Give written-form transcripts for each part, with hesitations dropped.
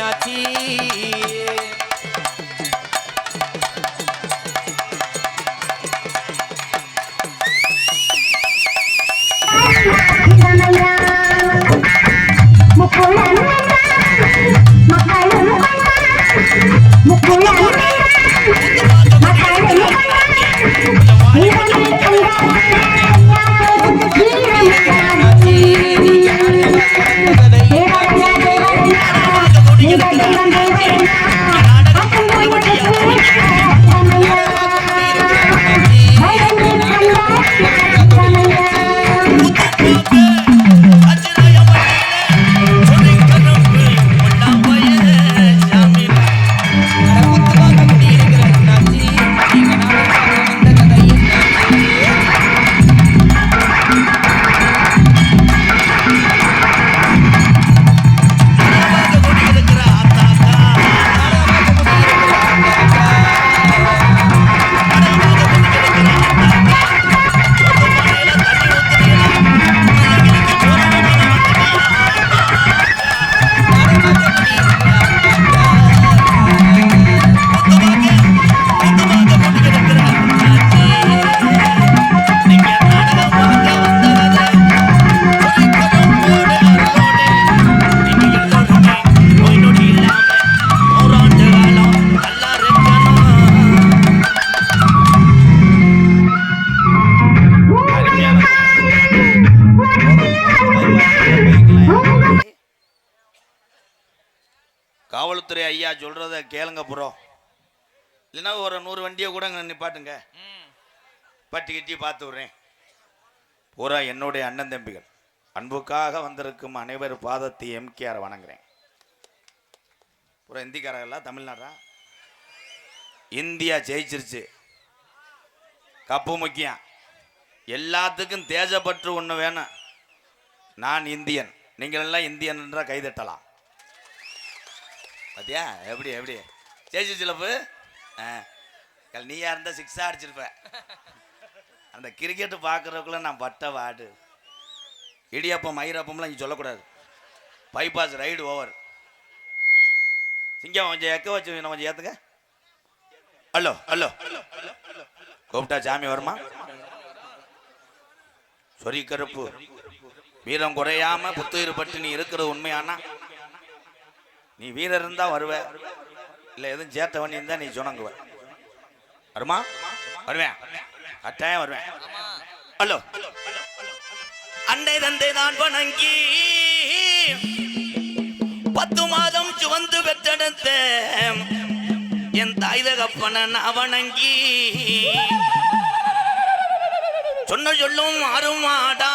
அண்ணாச்சி. காவல்துறை ஐயா சொல்றத கேளுங்க ப்ரோ. இல்லைன்னா ஒரு 100 வண்டியை கூட நிப்பாட்டுங்க, பட்டி கிட்டி பார்த்து விடுறேன். பூரா என்னுடைய அண்ணன் தம்பிகள். அன்புக்காக வந்திருக்கும் அனைவர் பாதத்தை எம்கேஆர் வணங்குறேன். பூரா இந்திக்காரர்களா தமிழ்நாடா? இந்தியா ஜெயிச்சிருச்சு. கப்பு முக்கியம். எல்லாத்துக்கும் தேஜப்பற்று ஒன்று வேணும். நான் இந்தியன், நீங்கள் எல்லாம் இந்தியன் என்ற கைதட்டலாம். பார்த்தியா எப்படி எப்படி ஜெயிச்சு சிலப்பு? நீயா இருந்தால் 6 அடிச்சிருப்ப. அந்த கிரிக்கெட்டு பார்க்குறதுக்குள்ள நான் பட்ட வாடு. இடியாப்பம் மயிரப்பம்லாம் இங்கே சொல்லக்கூடாது. Bypass ride over. சிங்கம் கொஞ்சம் எக்க வச்சு கொஞ்சம் ஏற்றுங்க. ஹலோ ஹலோ கூப்பிட்டா சாமி வருமா? சொரி கருப்பு வீரம் குறையாம புத்துயிர் பட்டு நீ இருக்கிறது உண்மையானா? நீ வீரர் இருந்தா வருவ, இல்லை எதுவும் சேட்ட வண்டி இருந்தா நீ சொன்னங்குவ. வருமா? வருவேன், கட்டாயம் வருவேன். ஹலோ அண்டை தந்தை நான் வணங்கி 10 மாதம் சுவந்து பெற்றெடுத்த என் தாய் தகப்பன நான் வணங்கி சொன்ன சொல்லும் மாறுமாடா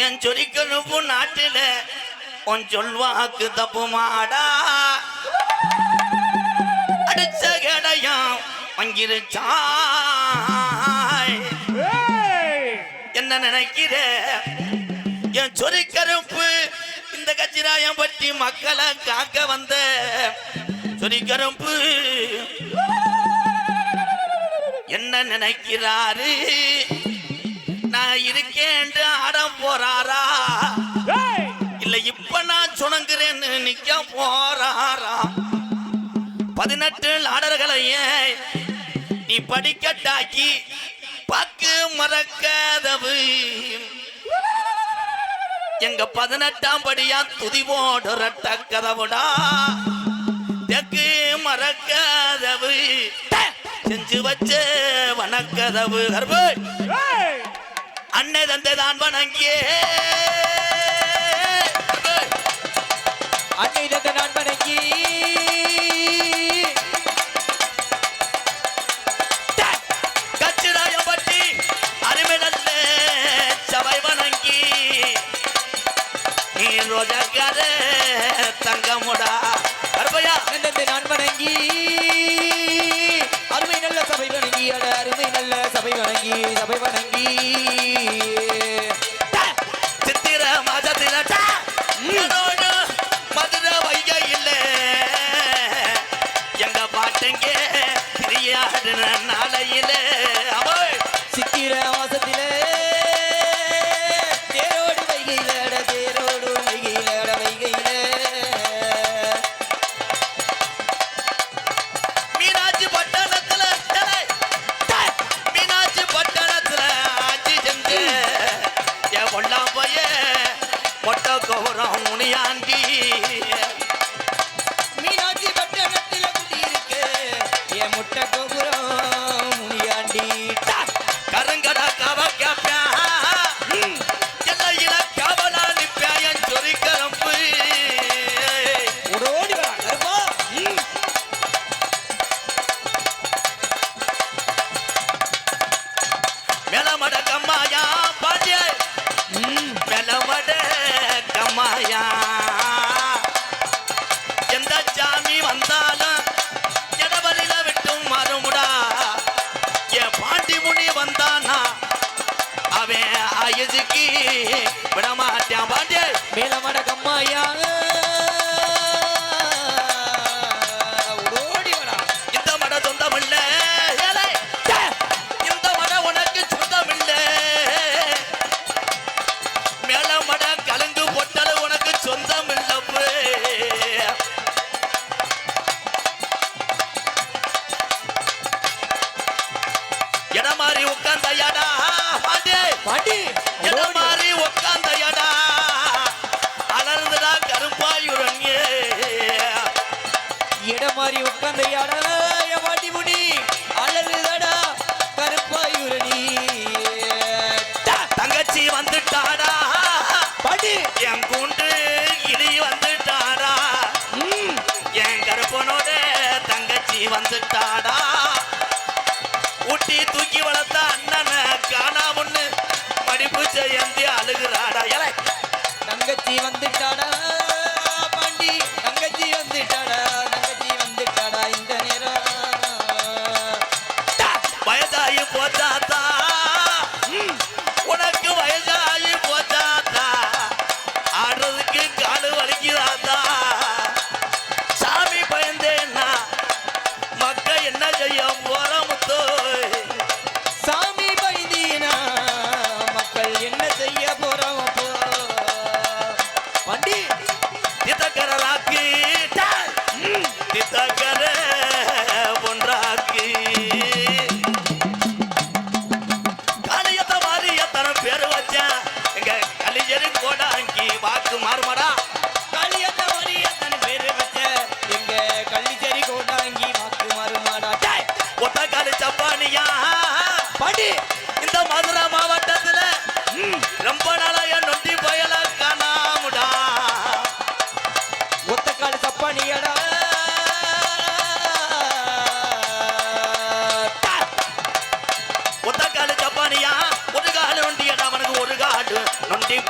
என் சொரிக்கணுப்பு நாட்டில உன் சொல்வாக்கு தப்புமாடா. அடிச்ச கடையாம் வங்கிருச்சாய். என்ன நினைக்கிற என் சொரிக்கருப்பு? இந்த கச்சிராயம் பற்றி மக்களை காக்க வந்த சொரிக்கருப்பு என்ன நினைக்கிறாரு? நான் இருக்கேன் ஆட போறாரா, இல்ல இப்ப நான் சுணங்குறேன்னு நிக்க போறாரா? 18 ஆடர்களையே நீ படிக்கட்டாக்கி பாக்கு மறக்காதவு. எங்க 18ஆம் படியா துதி போடுற கதவுடா. தெக்கு மறக்காதவு செஞ்சு வச்ச வணக்கதவு. அன்னை தந்தை தான் வணங்கியே. அன்னை தந்தை நான் வணங்கி கச்சிராயம் பட்டி அருமை நல்ல சபை வணங்கி நீ ரோஜாக்கார தங்கமுடா. கருப்பையா அன்னை தந்தை நான் வணங்கி அருமை நல்ல சபை வணங்கி அருமை நல்ல சபை வணங்கி சபை வணங்கி சித்திர மாதத்தில மதுரை வைகையில் எங்க பாட்டுங்க பிரியாடுன நாளையில சித்திர மாசத்தில தேரோடு வைகையில தேரோடு வைகையில வைகையில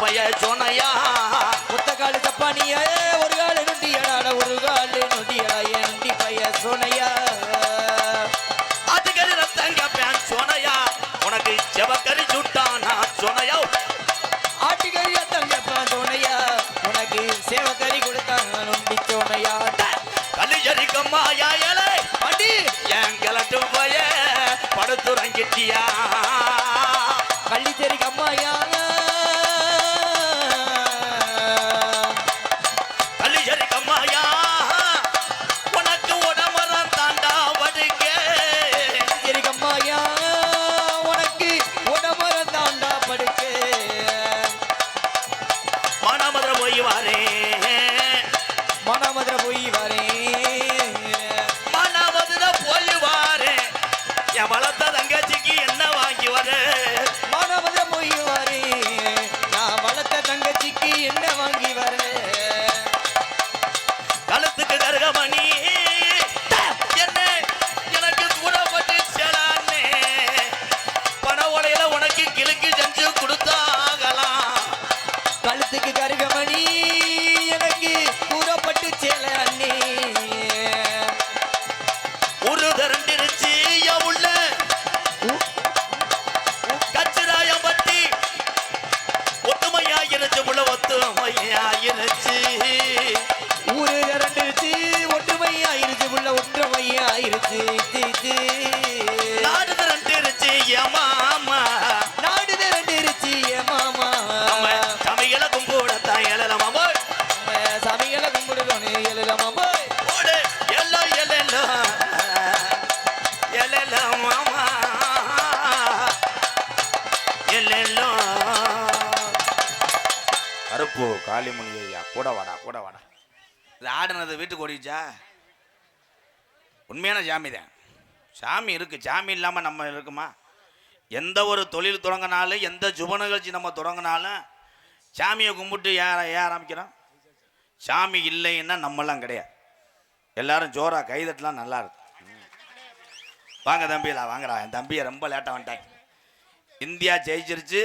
பைய சோனையா ஒத்த காலு தப்பானிய ஒரு காலு நொண்டியடாட ஒரு காலு நொண்டியடா என் நொண்டி பைய சோனையா அதுக்கடி ரத்தங்க பேன் சோனையா உனக்கு செவக்கறி சுட்டானா சோனையா ஆட்டுக்கறி ரத்தம் கேப்பான் சோனையா உனக்கு சேவக்கறி கொடுத்தாங்க நொண்டி சோனையா கலிஜரிக்கம்மா யாயலே பாண்டி என் கிளட்டு போய படுத்துறங்கிட்டியா கள்ளிச்சேரி கம்மாயா கலிஜரிக்கம்மாயா உனக்கு உடம்பரம் தாண்டா வடுங்க சரி கம்மாயா உனக்கு உடம்பரம் தாண்டா படுக்க மனமதுர போய் வாரே மனமதுர போய் வரேன் மனமதுர போய் வாரே என் வளர்த்த தங்கச்சிக்கு என்ன வாங்கி வர மனமதுர போய் வரேன் நான் வளர்த்த தங்கச்சிக்கு என்ன வாங்கி வரேன் கழுத்துக்கு கருகமணி என்ன எனக்கு கூடப்பட்டு சேலானே பண உடையில உனக்கு கிழக்கு செஞ்சு கொடுத்தாகலாம் கழுத்துக்கு கருகமணி எனக்கு கூறப்பட்டு சேல அண்ணே ஒரு தரண்டிருச்சு உள்ள கச்சிராயம் பத்தி ஒத்துமையாயிருச்சு உள்ள ஒத்துமையாயிருச்சு ஊரு இரண்டுச்சு ஒற்றுமையாயிருச்சு உள்ள ஒற்றுமையாயிருச்சு நாடு தரண்டிருச்சு மாமா நாடு இரண்டுச்சு மாமா நம்ம சமையல கும்பிடத்தான் எழலமாமோ சமையல கும்பிடுதோன்னு எழுதமாமா ஓடு எல்லோ எல்லோ எல்லோ மாமா எல்லோ கருப்பு காளிமுனி ஐயா கூட வாடா கூட வாடா இது ஆடுனது வீட்டுக்கு ஓடிச்சா உண்மையான சாமி தான் சாமி இருக்கு சாமி இல்லாமல் நம்ம இருக்குமா எந்த ஒரு தொழில் தொடங்கினாலும் எந்த சுப நிகழ்ச்சி நம்ம தொடங்கினாலும் சாமியை கும்பிட்டு ஏன் ஆரம்பிக்கிறோம் சாமி இல்லைன்னா நம்மெல்லாம் கிடையாது எல்லாரும் ஜோரா கைதட்டலாம் நல்லா இருக்கு வாங்க தம்பிலா வாங்கடா என் தம்பியை ரொம்ப லேட்டாக வந்துட்டாங்க இந்தியா ஜெயிச்சிருச்சு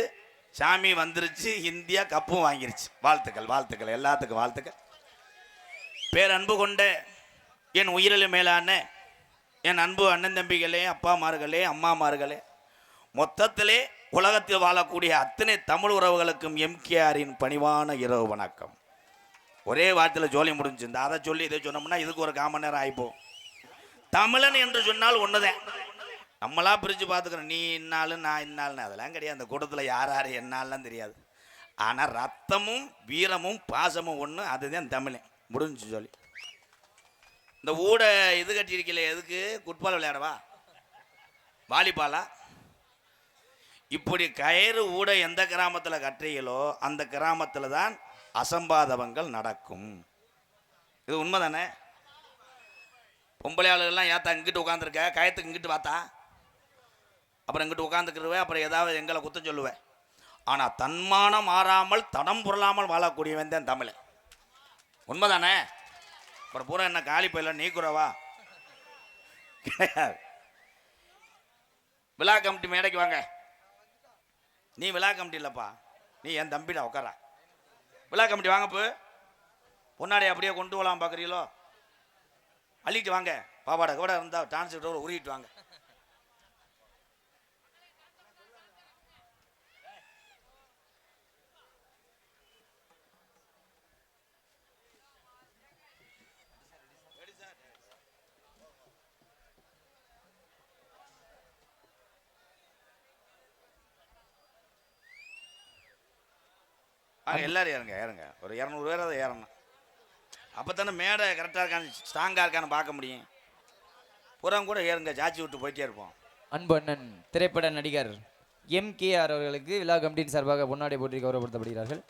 சாமி வந்துருச்சு இந்தியா கப்பும் வாங்கிருச்சு வாழ்த்துக்கள் வாழ்த்துக்கள் எல்லாத்துக்கும் வாழ்த்துக்கள் பேரன்பு கொண்ட என் உயிரில் மேலான என் அன்பு அண்ணன் தம்பிகளே அப்பாமார்களே அம்மாமார்களே மொத்தத்திலே உலகத்தில் வாழக்கூடிய அத்தனை தமிழ் உறவுகளுக்கும் எம்கேஆரின் பணிவான இரவு வணக்கம் ஒரே வார்த்தையில் ஜோலி முடிஞ்சு இந்த அதை சொல்லி இதை சொன்னோம்னா இதுக்கு ஒரு 1/4 மணி நேரம் ஆயிப்போம் தமிழன் என்று சொன்னால் ஒன்றுதான் நம்மளா பிரித்து பார்த்துக்கிறோம் நீ இன்னாலும் நான் இன்னாலும் அதெல்லாம் கிடையாது அந்த கூட்டத்தில் யார் யார் என்னாலாம் தெரியாது ஆனால் ரத்தமும் வீரமும் பாசமும் ஒன்று அதுதான் தமிழன் முடிஞ்சு சொல்லி இந்த ஊட இது கட்டியிருக்கல எதுக்கு ஃபுட்பால் விளையாடவா வாலிபாலா இப்படி கயிறு ஊட எந்த கிராமத்தில் கட்டுறீங்களோ அந்த கிராமத்தில் தான் அசம்பாதவங்கள் நடக்கும் இது உண்மை தானே பொம்பளை ஆளுகள்லாம் ஏத்தா இங்கிட்டு உட்காந்துருக்க கயத்துக்கு இங்கிட்டு பார்த்தா அப்புறம் இங்கிட்டு உட்காந்துக்கிருவேன் அப்புறம் ஏதாவது எங்களை குத்தம் சொல்லுவேன் ஆனால் தன்மானம் மாறாமல் தடம் புரளாமல் வாழக்கூடியவன் தான் தமிழன் உண்மை தானே அப்புறம் பூரா என்ன காலி பயில நீக்குறவா கிடையாது விழா கமிட்டி மேடைக்கு வாங்க நீ விழா கமிட்டி இல்லைப்பா நீ என் தம்பிடா உட்காரா விழா கமிட்டி வாங்கப்பு பொன்னாடி அப்படியே கொண்டு வரலாம் பார்க்குறீங்களோ அள்ளிட்டு வாங்க பாப்பாடா கூட இருந்தால் டான்ஸ் உருகிட்டு வாங்க எல்லாரும் ஏறுங்க ஏறுங்க ஒரு 200 பேர் அதை ஏறணும் அப்போ தானே மேடை கரெக்டாக இருக்கான்னு ஸ்ட்ராங்காக இருக்கான்னு பார்க்க முடியும் புறம் கூட ஏறுங்க ஜாச்சி விட்டு போயிட்டே இருப்போம் அன்பு அண்ணன் திரைப்பட நடிகர் எம்கேஆர் அவர்களுக்கு விழா கமிட்டியின் சார்பாக பொன்னாடை போற்றி கௌரவப்படுத்தப்படுகிறார்கள்.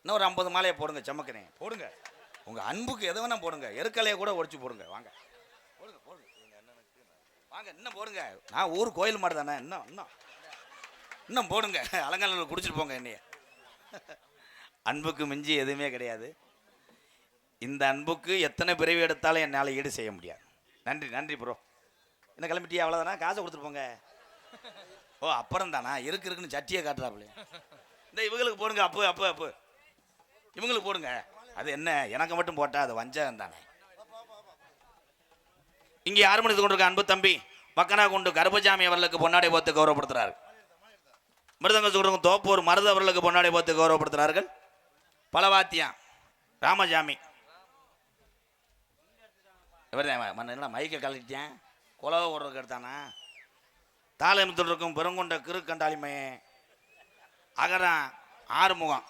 இன்னும் ஒரு 50 மாலையை போடுங்க, சமக்கிறேன் போடுங்க. உங்கள் அன்புக்கு எது வேணா போடுங்க, எருக்கலையை கூட உடச்சி போடுங்க. வாங்க போடுங்க போடுங்க வாங்க, இன்னும் போடுங்க. நான் ஊர் கோயில் மாடு தானே, இன்னும் இன்னும் இன்னும் போடுங்க. அலங்காநல்லூர் குடிச்சிட்டு போங்க என்னைய. அன்புக்கு மிஞ்சி எதுவுமே கிடையாது. இந்த அன்புக்கு எத்தனை பிறவி எடுத்தாலும் என்னால் ஈடு செய்ய முடியாது. நன்றி நன்றி ப்ரோ. என்ன கிளம்பிட்டியா? அவ்வளோதானா? காசை கொடுத்துட்டு போங்க. ஓ அப்புறம் தானா? இருக்குன்னு சட்டியை காட்டுறாப்புல. இந்த இவங்களுக்கு போடுங்க. அப்பு இவங்களுக்கு போடுங்க. அது என்ன எனக்கு மட்டும் போட்டா அது வஞ்சகம் தானே. இங்கே ஆரம்பித்து கொண்டிருக்க அன்பு தம்பி மக்கனா கொண்டு கருப்பசாமி அவர்களுக்கு பொன்னாடை போத்து கௌரவப்படுத்துறாரு. மிருதங்க சொல்றவங்க தோப்பூர் மருது அவர்களுக்கு பொன்னாடை போத்து கௌரவப்படுத்துறார்கள். பலவாத்தியம் ராமசாமி இவர் மைக்க கலட்டிட்டேன். குலவை ஓடுறதுக்கு எடுத்தானா? தாளமித்தில் இருக்கும் பெருங்கொண்ட கிருக்கண்டாளிமே அகரம் ஆறுமுகம்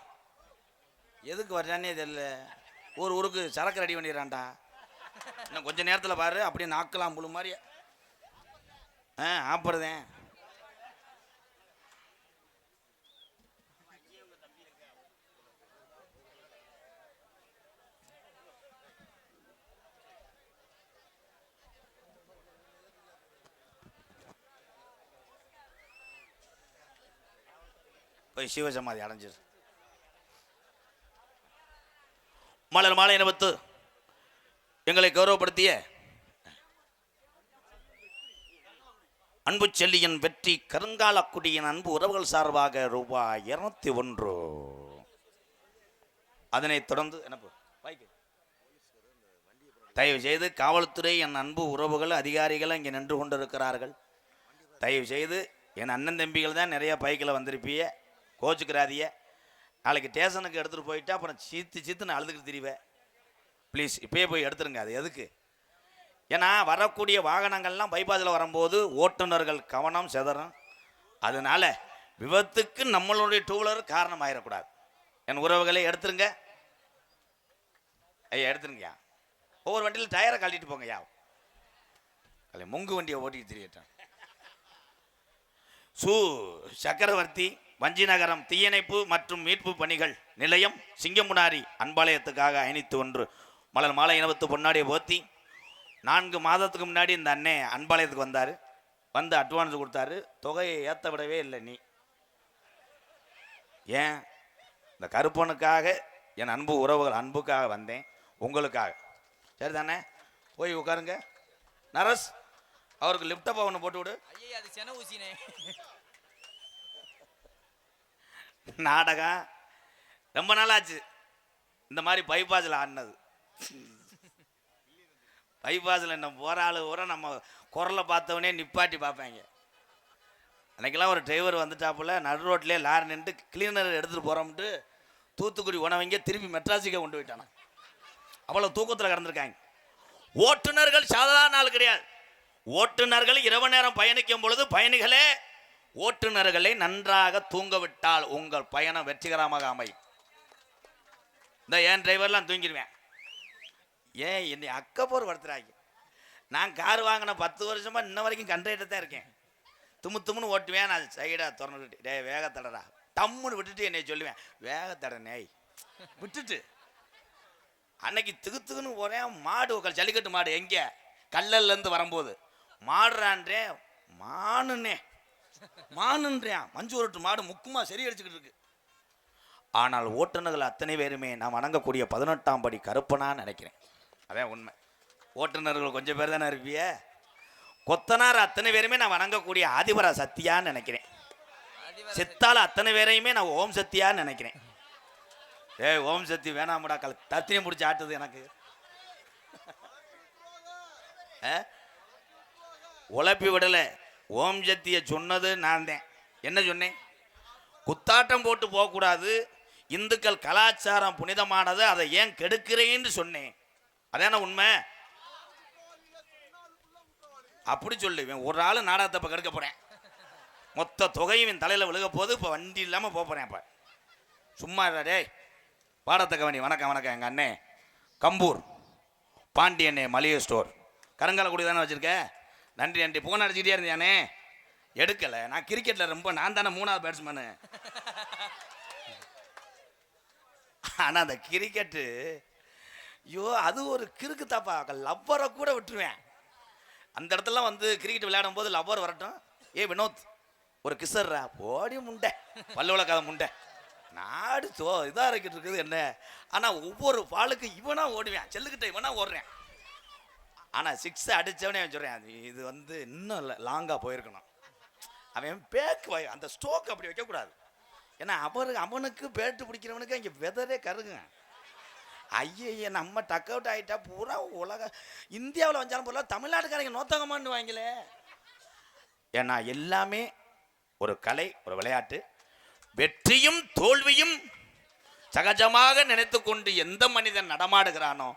எதுக்கு வர்றானே தெரியல. ஊருக்கு சரக்கு ரெடி பண்ணிடுறான்டா. இன்னும் கொஞ்சம் நேரத்தில் பாரு அப்படியே நாக்கலாம் புழு மாதிரி. ஆப்படுதேன். போய் சிவசமாதி அடைஞ்சிரு. மலர் மாலை இனபத்து எங்களை கௌரவப்படுத்திய அன்பு செல்லியின் வெற்றி கருங்காலக்குடியின் அன்பு உறவுகள் சார்பாக ரூபாய் 201. அதனைத் தொடர்ந்து தயவு செய்து காவல்துறை என் அன்பு உறவுகள் அதிகாரிகள் இங்கே நின்று கொண்டிருக்கிறார்கள். தயவு செய்து என் அண்ணன் தம்பிகள் தான் நிறைய பைக்கில் வந்திருப்பிய, கோச்சுக்கிறாதிய. நாளைக்கு ஸ்டேஷனுக்கு எடுத்துகிட்டு போயிட்டா அப்புறம் சீத்துன்னு அழுதுகிட்டு திரிவேன். ப்ளீஸ் இப்பயே போய் எடுத்துருங்க. அது எதுக்கு? ஏன்னா வரக்கூடிய வாகனங்கள்லாம் பைபாஸில் வரும்போது ஓட்டுநர்கள் கவனம் செதறும். அதனால விபத்துக்கு நம்மளுடைய டூ வீலர் காரணம் ஆயிடக்கூடாது. என் உறவுகளை எடுத்துருங்க. ஐயா எடுத்துருங்கய்யா. ஒவ்வொரு வண்டியில் டயரை கழட்டிட்டு போங்கய்யா. முங்கு வண்டியை ஓட்டிட்டு தெரியட்டேன். சக்கரவர்த்தி வஞ்சிநகரம் தீயணைப்பு மற்றும் மீட்பு பணிகள் நிலையம் சிங்கமுனாரி அன்பாலயத்துக்காக 501 மலர் மாலை இனவத்து பொன்னாடியை போத்தி 4 மாதத்துக்கு முன்னாடி இந்த அண்ணே அன்பாலயத்துக்கு வந்தார். வந்து அட்வான்ஸ் கொடுத்தாரு. தொகையை ஏற்ற விடவே இல்லை. நீ ஏன்? இந்த கருப்பனுக்காக என் அன்பு உறவுகள் அன்புக்காக வந்தேன், உங்களுக்காக. சரி தானே? போய் உட்காருங்க. நரஸ் அவருக்கு லிப்டப்பா ஒன்று போட்டு விடு. நாடகம் ரொம்ப நாளாச்சு இந்த மாதிரி பைபாஸில் ஆடினது. பைபாஸில் என்ன போகிற ஆள் ஊற நம்ம குரலை பார்த்தவனே நிப்பாட்டி பார்ப்பாங்க. அன்றைக்கெல்லாம் ஒரு டிரைவர் வந்துட்டாப்புல நடு ரோட்லேயே லாரி நின்று கிளீனர் எடுத்துகிட்டு போகிறோம்ட்டு தூத்துக்குடி உணவங்க திருப்பி மெட்ராஸுக்கே கொண்டு போயிட்டானா. அவ்வளோ தூக்கத்தில் கிடந்திருக்காங்க. ஓட்டுநர்கள் சாதாரண ஆள் கிடையாது. ஓட்டுநர்கள் இரவு நேரம் பயணிக்கும் பொழுது பயணிகளே ஓட்டுநர்களை நன்றாக தூங்க விட்டால் உங்கள் பயணம் வெற்றிகரமாக அமையும். இந்த ஏன் டிரைவர்லாம் தூங்கிடுவேன். ஏன் என்னை அக்கப்போர் வளர்த்துறாங்க. நான் கார் வாங்கின 10 வருஷமா இன்ன வரைக்கும் கண்ட்ரைட்டை தான் இருக்கேன். தும்முன்னு ஓட்டுவேன். நான் சைடாக திறந்துட்டு டே வேகத்தடடா டம்முன்னு விட்டுட்டு என்னை சொல்லுவேன் வேகத்தட நேய் விட்டுட்டு. அன்னைக்கு திகுத்துக்குன்னு போறேன். மாடு ஜல்லிக்கட்டு மாடு எங்கே கல்லல்லேருந்து வரும்போது மாடுறான்றேன் மானுன்றேன். மஞ்சு உருட்டு மாடு முக்குமா சரி அடிச்சுக்கிட்டு இருக்கு. ஆனால் ஓட்டுநர்கள் அத்தனை பேருமே நான் வணங்கக்கூடிய 18ஆம் படி கருப்பனான்னு நினைக்கிறேன். அதான் உண்மை. ஓட்டுநர்கள் கொஞ்சம் பேர் தானே இருப்பிய. கொத்தனார் அத்தனை பேருமே நான் வணங்கக்கூடிய ஆதிபரா சத்தியான்னு நினைக்கிறேன். சித்தால அத்தனை பேரையுமே நான் ஓம் சத்தியான்னு நினைக்கிறேன். ஓம் சக்தி வேணாமுடா தத்தினியம் முடிச்சு ஆட்டுது எனக்கு. உழப்பி விடலை. ஓம் சக்தியை சொன்னது நான் தான். என்ன சொன்னேன்? குத்தாட்டம் போட்டு போகக்கூடாது, இந்துக்கள் கலாச்சாரம் புனிதமானது, அதை ஏன் கெடுக்கிறேன்னு சொன்னேன். அதான உண்மை. அப்படி சொல்லுவேன். ஒரு ஆள் நாடகத்தை இப்போ கெடுக்க போறேன். மொத்த தொகையும் என் தலையில் விழுக போது. இப்போ வண்டி இல்லாமல் போகிறேன். இப்போ சும்மா டே பாடத்தை கவனி. வணக்கம் வணக்கம். எங்கள் அண்ணே கம்பூர் பாண்டியண்ணே மளிகை ஸ்டோர் கருங்காலக்குடி தானே வச்சுருக்க. நன்றி நன்றி. போன் அடிச்சுக்கிட்டே இருந்தியானே எடுக்கலை. நான் கிரிக்கெட்டில் ரொம்ப நான் தானே 3ஆவது பேட்ஸ்மேனு. ஆனால் அந்த கிரிக்கெட்டு ஐயோ அது ஒரு கிறுக்கு தாப்பா. லவ்வரை கூட விட்டுருவேன். அந்த இடத்துல வந்து கிரிக்கெட் விளையாடும் போது லவ்வர் வரட்டும். வினோத் ஒரு கிசர்ரா ஓடி முண்டை பல்லுவளக்காத முண்டை நாடு இதாக இருக்கிட்டு இருக்குது என்ன. ஆனால் ஒவ்வொரு பாலுக்கு இவனா ஓடுவேன். செல்லுக்கிட்ட இவனா ஓடுறேன். ஆனால் 6 அடித்தவனே அவன் சொல்கிறேன் இது வந்து இன்னும் இல்லை லாங்காக போயிருக்கணும். அவன் பேக்கு அந்த ஸ்டோக் அப்படி வைக்கக்கூடாது. ஏன்னா அவனுக்கு பேட்டு பிடிக்கிறவனுக்கு இங்கே வெதரே கருங்க. ஐய நம்ம டக் அவுட் ஆகிட்டா பூரா உலக இந்தியாவில் வந்தாலும் போல தமிழ்நாட்டுக்காரங்க நோத்தகமான்னு வாங்கலே. ஏன்னா எல்லாமே ஒரு கலை, ஒரு விளையாட்டு. வெற்றியும் தோல்வியும் சகஜமாக நினைத்து கொண்டு எந்த மனிதன் நடமாடுகிறானோ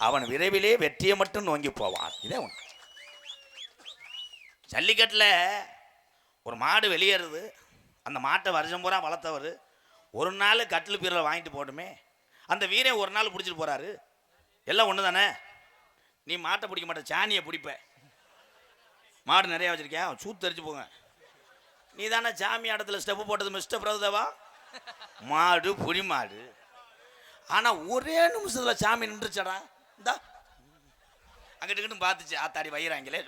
அவன் விரைவிலே வெற்றியை மட்டும் நோங்கி போவான். இதே ஒன்று. ஜல்லிக்கட்டில் ஒரு மாடு வெளியேறுது. அந்த மாட்டை வருஷம் பூரா வளர்த்தவர் ஒரு நாள் கட்டில் பீரில் வாங்கிட்டு போட்டுமே, அந்த வீரன் ஒரு நாள் பிடிச்சிட்டு போகிறாரு. எல்லாம் ஒன்று தானே. நீ மாட்டை பிடிக்க மாட்ட, சாணியை பிடிப்ப. மாடு நிறையா வச்சுருக்கியா, சூத்து தெரிச்சு போங்க. நீ தானே சாமி ஆட்டத்தில் ஸ்டெப்பு போட்டது மிஸ்டர் பிரபுதேவா. மாடு புடி மாடு. ஆனால் ஒரே நிமிஷத்தில் சாமி நின்றுச்சடா. இந்தா அங்கிட்டு பார்த்துச்சு, ஆத்தாடி வயிறாங்களே.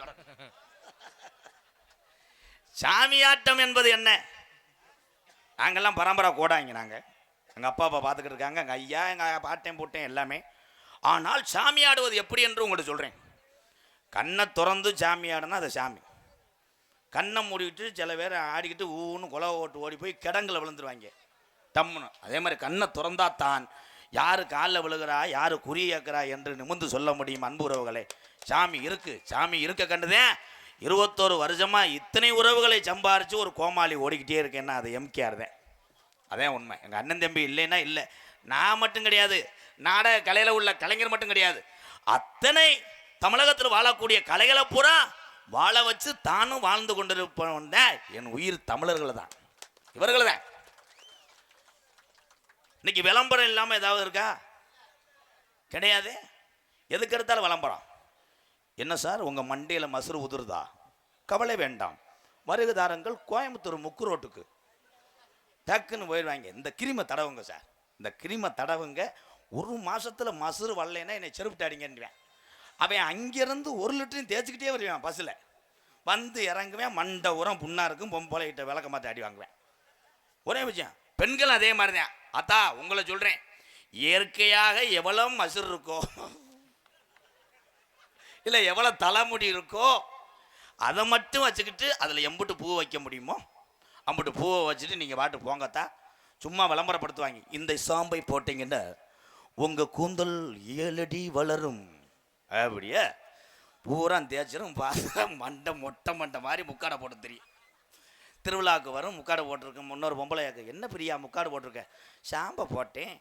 சாமியாட்டம் என்பது என்ன? நாங்கள்லாம் பரம்பரை கூடாங்க. நாங்கள் எங்கள் அப்பா பார்த்துக்கிட்டு இருக்காங்க, எங்கள் ஐயா, எங்கள் பாட்டேன் போட்டேன் எல்லாமே. ஆனால் சாமி ஆடுவது எப்படி என்று உங்கள்கிட்ட சொல்கிறேன். கண்ணை திறந்து சாமி ஆடுனா அது சாமி. கண்ணை மூடிவிட்டு சில பேர் ஆடிக்கிட்டு ஊன்னு குலை ஓட்டு ஓடி போய் கிடங்கில் விழுந்துருவாங்க டம்முன்னு. அதே மாதிரி கண்ணை திறந்தா தான் யார் காலில் விழுகிறா, யார் குறி ஏற்கிறா என்று நிமிர்ந்து சொல்ல முடியும். அன்பு உறவுகளே, சாமி இருக்கு. சாமி இருக்க கண்டுதேன் 21 வருஷமாக இத்தனை உறவுகளை சம்பாரித்து ஒரு கோமாளி ஓடிக்கிட்டே இருக்கேன்னா அது எம்கேஆர் தான். அதே உண்மை. எங்கள் அண்ணன் தம்பி இல்லைன்னா இல்லை. நான் மட்டும் கிடையாது, நாடக கலையில் உள்ள கலைஞர் மட்டும் கிடையாது, அத்தனை தமிழகத்தில் வாழக்கூடிய கலைகளை பூரா வாழ வச்சு தானும் வாழ்ந்து கொண்டிருப்பவன் தான் என் உயிர் தமிழர்கள் தான், இவர்கள் தான். இன்னைக்கு விளம்பரம் இல்லாமல் ஏதாவது இருக்கா? கிடையாது. எதுக்கு எடுத்தாலும் விளம்பரம். என்ன சார் உங்கள் மண்டையில் மசுறு உதிருதா? கவலை வேண்டாம், வருகதாரங்கள் கோயம்புத்தூர் முக்கு ரோட்டுக்கு டக்குன்னு போயிடுவாங்க. இந்த கிரிமை தடவுங்க சார், இந்த கிரிமை தடவுங்க. ஒரு மாதத்தில் மசுறு வரலைன்னா என்னை செருப்பிட்டு அடிங்கன்னுவேன். அவன் அங்கேருந்து 1 லிட்டரையும் தேய்ச்சிக்கிட்டே வருவான். பஸ்ஸில் வந்து இறங்குவேன், மண்டை உரம் புண்ணாக இருக்கும், பொம்பளைகிட்ட விளக்க மாற்றி அடி வாங்குவேன். ஒரே விஷயம், பெண்கள் அதே மாதிரி தான். அத்தா உங்களை சொல்கிறேன், இயற்கையாக எவ்வளோ மசுறு இருக்கோ இல்லை எவ்வளோ தலைமுடி இருக்கோ அதை மட்டும் வச்சுக்கிட்டு அதில் எம்புட்டு பூ வைக்க முடியுமோ அம்புட்டு பூவை வச்சுட்டு நீங்கள் பாட்டு போங்கத்தா. சும்மா விளம்பரப்படுத்துவாங்க, இந்த சாம்பை போட்டிங்கன்னா உங்கள் கூந்தல் 7 அடி வளரும். அப்படியே பூரா தேய்ச்சிரும். பார்த்தா மண்டை மொட்டை மண்டை மாதிரி முக்காடை போட்டு தெரியும். திருவிழாவுக்கு வரும், முக்காடு போட்டிருக்கேன். முன்னொரு பொம்பளையாக்கு, என்ன பிரியா முக்காடு போட்டிருக்கேன்? ஷாம்பை போட்டேன்.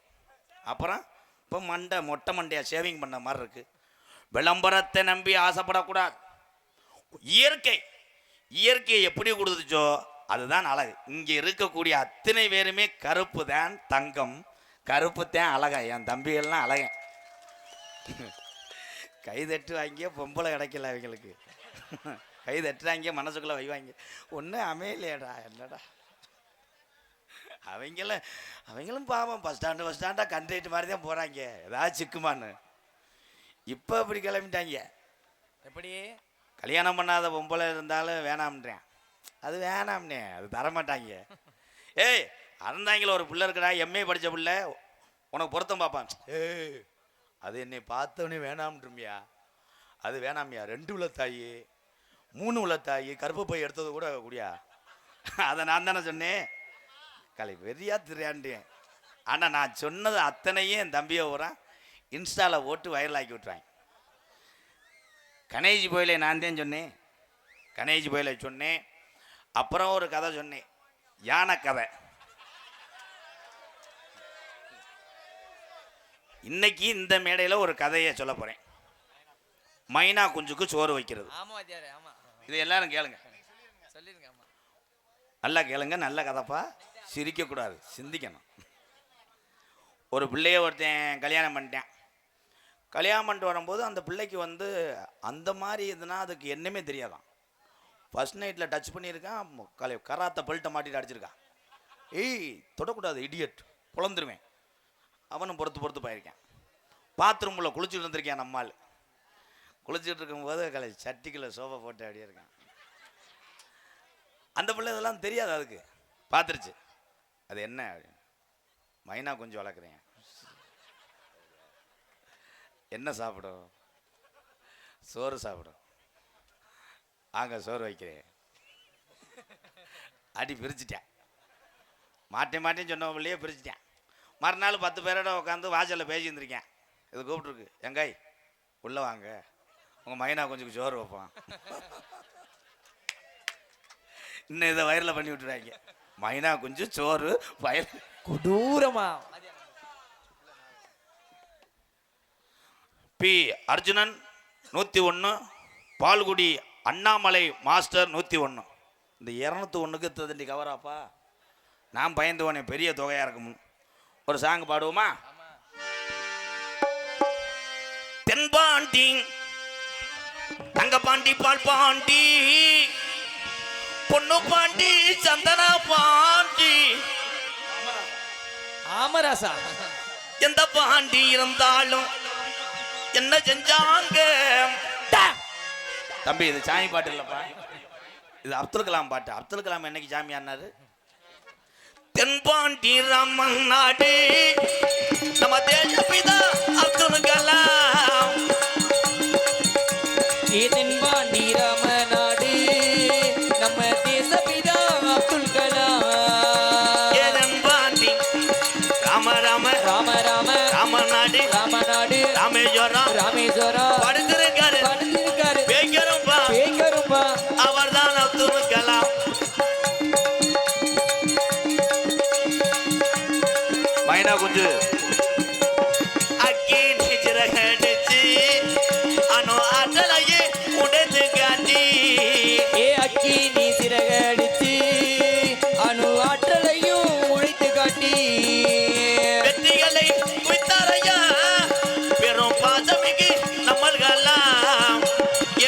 அப்புறம் இப்போ மண்டை மொட்டை மண்டையாக ஷேவிங் பண்ண மாதிரி இருக்குது. விளம்பரத்தை நம்பி ஆசைப்படக்கூடாது. இயற்கை எப்படி கொடுத்துச்சோ அதுதான் அழகு. இங்கே இருக்கக்கூடிய அத்தனை பேருமே கருப்பு தான் தங்கம், கருப்பு தான் அழகன். என் தம்பிகள்லாம் அழகன். கை தட்டு வாங்கிய பொம்பளை கிடைக்கல அவங்களுக்கு. கை தட்டுறாங்க, மனசுக்குள்ளே வைவாங்க. ஒன்றும் அமையலையடா, என்னடா அவங்களும் பாவம் பஸ் ஸ்டாண்டாக கண்ட்ரைட்டு மாதிரி தான் போகிறாங்க, ஏதாவது சிக்குமான்னு. இப்போ அப்படி கிளம்பிட்டாங்க. எப்படி கல்யாணம் பண்ணாத பொம்பளை இருந்தாலும் வேணாம்ன்றேன். அது வேணாம்னே, அது தரமாட்டாங்க. ஏய் அறந்தாங்கள ஒரு பிள்ளை இருக்கிறா, எம்ஏ படித்த பிள்ளை, உனக்கு பொருத்தம் பார்ப்பான். ஏய் அது என்னை பார்த்தவனே வேணாம்ன்றியா? அது வேணாமியா. 2 உள்ள தாயி 3 உள்ள தாயி கருப்பு போய் எடுத்தது கூட கூடியா. அதை நான் தானே சொன்னேன். கலை வெறியா திரையாண்டேன். ஆனால் நான் சொன்னது அத்தனையும் என் தம்பியை ஊறான் இன்ஸ்டாவில் போட்டு வைரலாக்கி விட்டுறாங்க. கணேஜி போயிலே நான் தான் சொன்னேன். கணேஜி போயில சொன்னேன். அப்புறம் ஒரு கதை சொன்னேன், யானை கதை. இன்னைக்கு இந்த மேடையில் ஒரு கதையை சொல்ல போகிறேன். மைனா குஞ்சுக்கு சோறு வைக்கிறது. இது எல்லாரும் கேளுங்க, நல்லா கேளுங்க, நல்ல கதைப்பா. சிரிக்கக்கூடாது, சிந்திக்கணும். ஒரு பிள்ளைய ஒருத்தன் கல்யாணம் பண்ணிட்டேன். கல்யாணம் பண்ணிட்டு வரும்போது அந்த பிள்ளைக்கு வந்து அந்த மாதிரி இதுனா அதுக்கு என்னமே தெரியாதான். ஃபர்ஸ்ட் நைட்டில் டச் பண்ணியிருக்கான், கராத்த பல்ட்டை மாட்டிட்டு அடிச்சிருக்கான். ஏய் தொடக்கூடாது இடியட், புலந்துருவேன். அவனும் பொறுத்து போயிருக்கேன். பாத்ரூமில் குளிச்சுட்டு இருந்திருக்கேன். நம்மால் குளிச்சுட்டு இருக்கும்போது சட்டிக்குள்ள சோஃபா போட்டு அப்படியே இருக்கான். அந்த பிள்ளை இதெல்லாம் தெரியாது, அதுக்கு பார்த்துருச்சு. அது என்ன, மைனா கொஞ்சம் வளர்க்குறேன், என்ன சாப்பிடும்? சோறு சாப்பிடும். ஆங்க சோறு வைக்கிறேன். அடி பிரிச்சுட்டேன். மாட்டேன்னு சொன்னவங்களே பிரிச்சுட்டேன். மறுநாள் 10 பேரோட உட்காந்து வாசலில் பேசியிருந்திருக்கேன். இது கூப்பிட்ருக்கு, எங்காய் உள்ளே வாங்க, உங்கள் மைனா கொஞ்சம் சோறு வைப்பான். இன்னும் இதை வயரில் பண்ணி விட்டுறாங்க. மைனா கொஞ்சம் சோறு வயல் கொடூரமா. பி அர்ஜுனன் 101, பால்குடி அண்ணாமலை மாஸ்டர் 101. இந்த 201க்கு தண்டி கவராப்பா. நான் பயந்து போனேன், பெரிய தொகையாக இருக்கும். ஒரு சாங் பாடுவோமா? தென்பாண்டி தங்க பாண்டி பால் பாண்டி பொண்ணு பாண்டி சந்தனா பாண்டி ஆமராசா. எந்த பாண்டி இருந்தாலும் என்ன செஞ்சாங்க. தம்பி இது சாமி பாட்டு இல்லப்பா, இது அப்துல் கலாம் பாட்டு. அப்துல் கலாம் என்னைக்கு சாமி ஆனாரு? தென்பாண்டி ராமன் நாடு நம்ம தேசபிதா அப்துல் கலாம். தென்பாண்டி ராமநாடு நம்ம தேசபிதா அப்துல் கலாம். தென்பாண்டி ராம ராம ராம ராம ராமநாடு ராமநாடு ராமேஸ்வரம் ராமேஸ்வரம் படுத்திருக்காரு படுத்திருக்காரு. பேய்கரும்பா பேய்கரும்பா. அவர்தான் அப்துல் கலாம். மைனா குஞ்சு அக்கி நிஜரகடிச்சு அனோ ஆற்றலையே உடைத்து காட்டி. ஏ அக்கி நீ சிறகடிச்சு அணு ஆற்றலையும் உழைத்து காட்டி. வெற்றிகளை குவித்தாரையா பெரும் பாசமிக்கு நம்மள்கலாம்.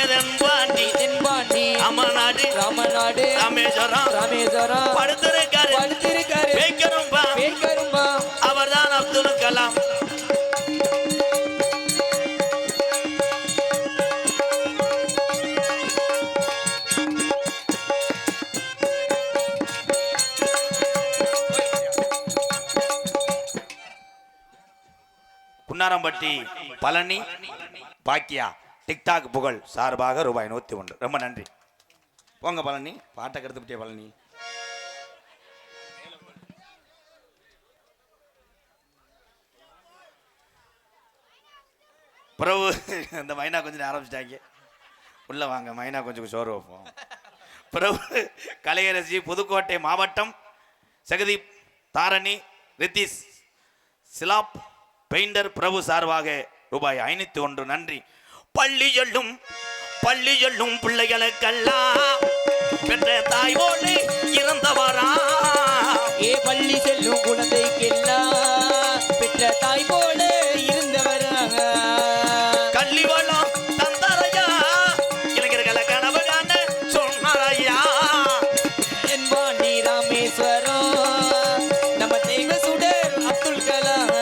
எதன்பாண்டி தென்பாண்டி அமநாடு ராமநாடு ராமேஸ்வரம் ராமேஸ்வரம் படுத்திருக்காரு படுத்திருக்காரு. பேய்கரும்பா பேய்கரும்பா. அவர்தான் அப்துல் கலாம். குன்னாரம்பட்டி பழனி பாக்கியா டிக்டாக் புகழ் சார்பாக ரூபாய் 101. ரொம்ப நன்றி. போங்க பழனி, பாட்டை கருத்துப்பட்டிய பழனி. பிரபு இந்த மைனா கொஞ்சம் ஆரம்பிச்சிட்டாங்க. உள்ள வாங்க, மைனா கொஞ்சம் சோறு வைப்போம். பிரபு கலையரசி புதுக்கோட்டை மாவட்டம் சகதீப் தாரணி ரித்திஸ் சிலாப் பெயிண்டர் பிரபு சார்பாக ரூபாய் 501. நன்றி. பள்ளி சொல்லும் பிள்ளைகளுக்கெல்லாம் பெற்ற தாய் போலே இறந்தவரா. ஏ பள்ளி செல்லும் குழந்தைக்கெல்லாம் பெற்ற தாய் போல இருந்தவராக. கல்வி வளம் தந்தாரையா, இளைஞர்களை கனவு காண சொன்னாரையா. தென்பாண்டி ராமேஸ்வரம் நம்ம தெய்வ சுடர் அப்துல் கலாம்.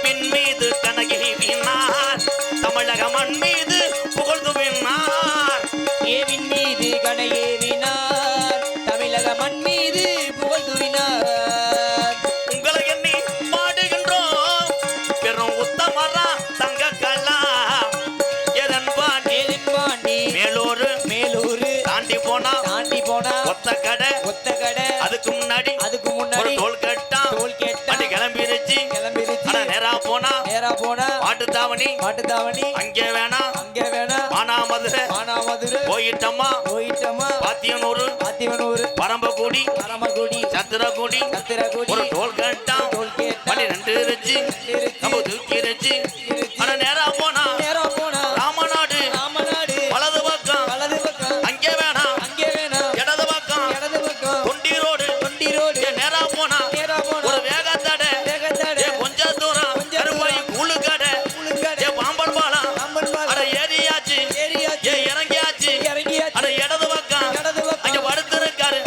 மின் மீது கனகை வீணார், தமிழக மண் மீது புகழ்ந்து வீணார். ஏவின் மீது கணையேறினார், தமிழக மண் மீது புகழ் துவினார். உங்களை எண்ணி பாடுகின்றோம் பெரும் உத்தமரா தங்க கலாம். எதன்பாண்டி தென்பாண்டி மேலூர் தாண்டி போனா ஒத்த கடை அதுக்கு முன்னாடி ஒரு டோல் கட்டான் வண்டி கிளம்பிருச்சு. ஆனா நேரா போனா மாட்டுத்தாவணி அங்கே வேணா மானாமதுரை போயிட்டம்மா பாத்தியனூர் பரம்பக்குடி சத்திரக்குடி ஒரு டோல் கட்டான் வண்டி நின்றுருச்சு. நம்ம தூக்கிருச்சு. ஆனா நேரா போனா ராமநாடு வலது பக்கம் அங்கே வேணா இடது பக்கம் தொண்டி ரோடு நேரா போனா ஒரு வேகத்தடை கொஞ்சம் தூரம் கருவாய் கூழு கடை பாம்பன் பாலம் அட ஏரியாச்சு இறங்கியாச்சு. அட இடது பக்கம் அங்க படுத்திருக்காரு.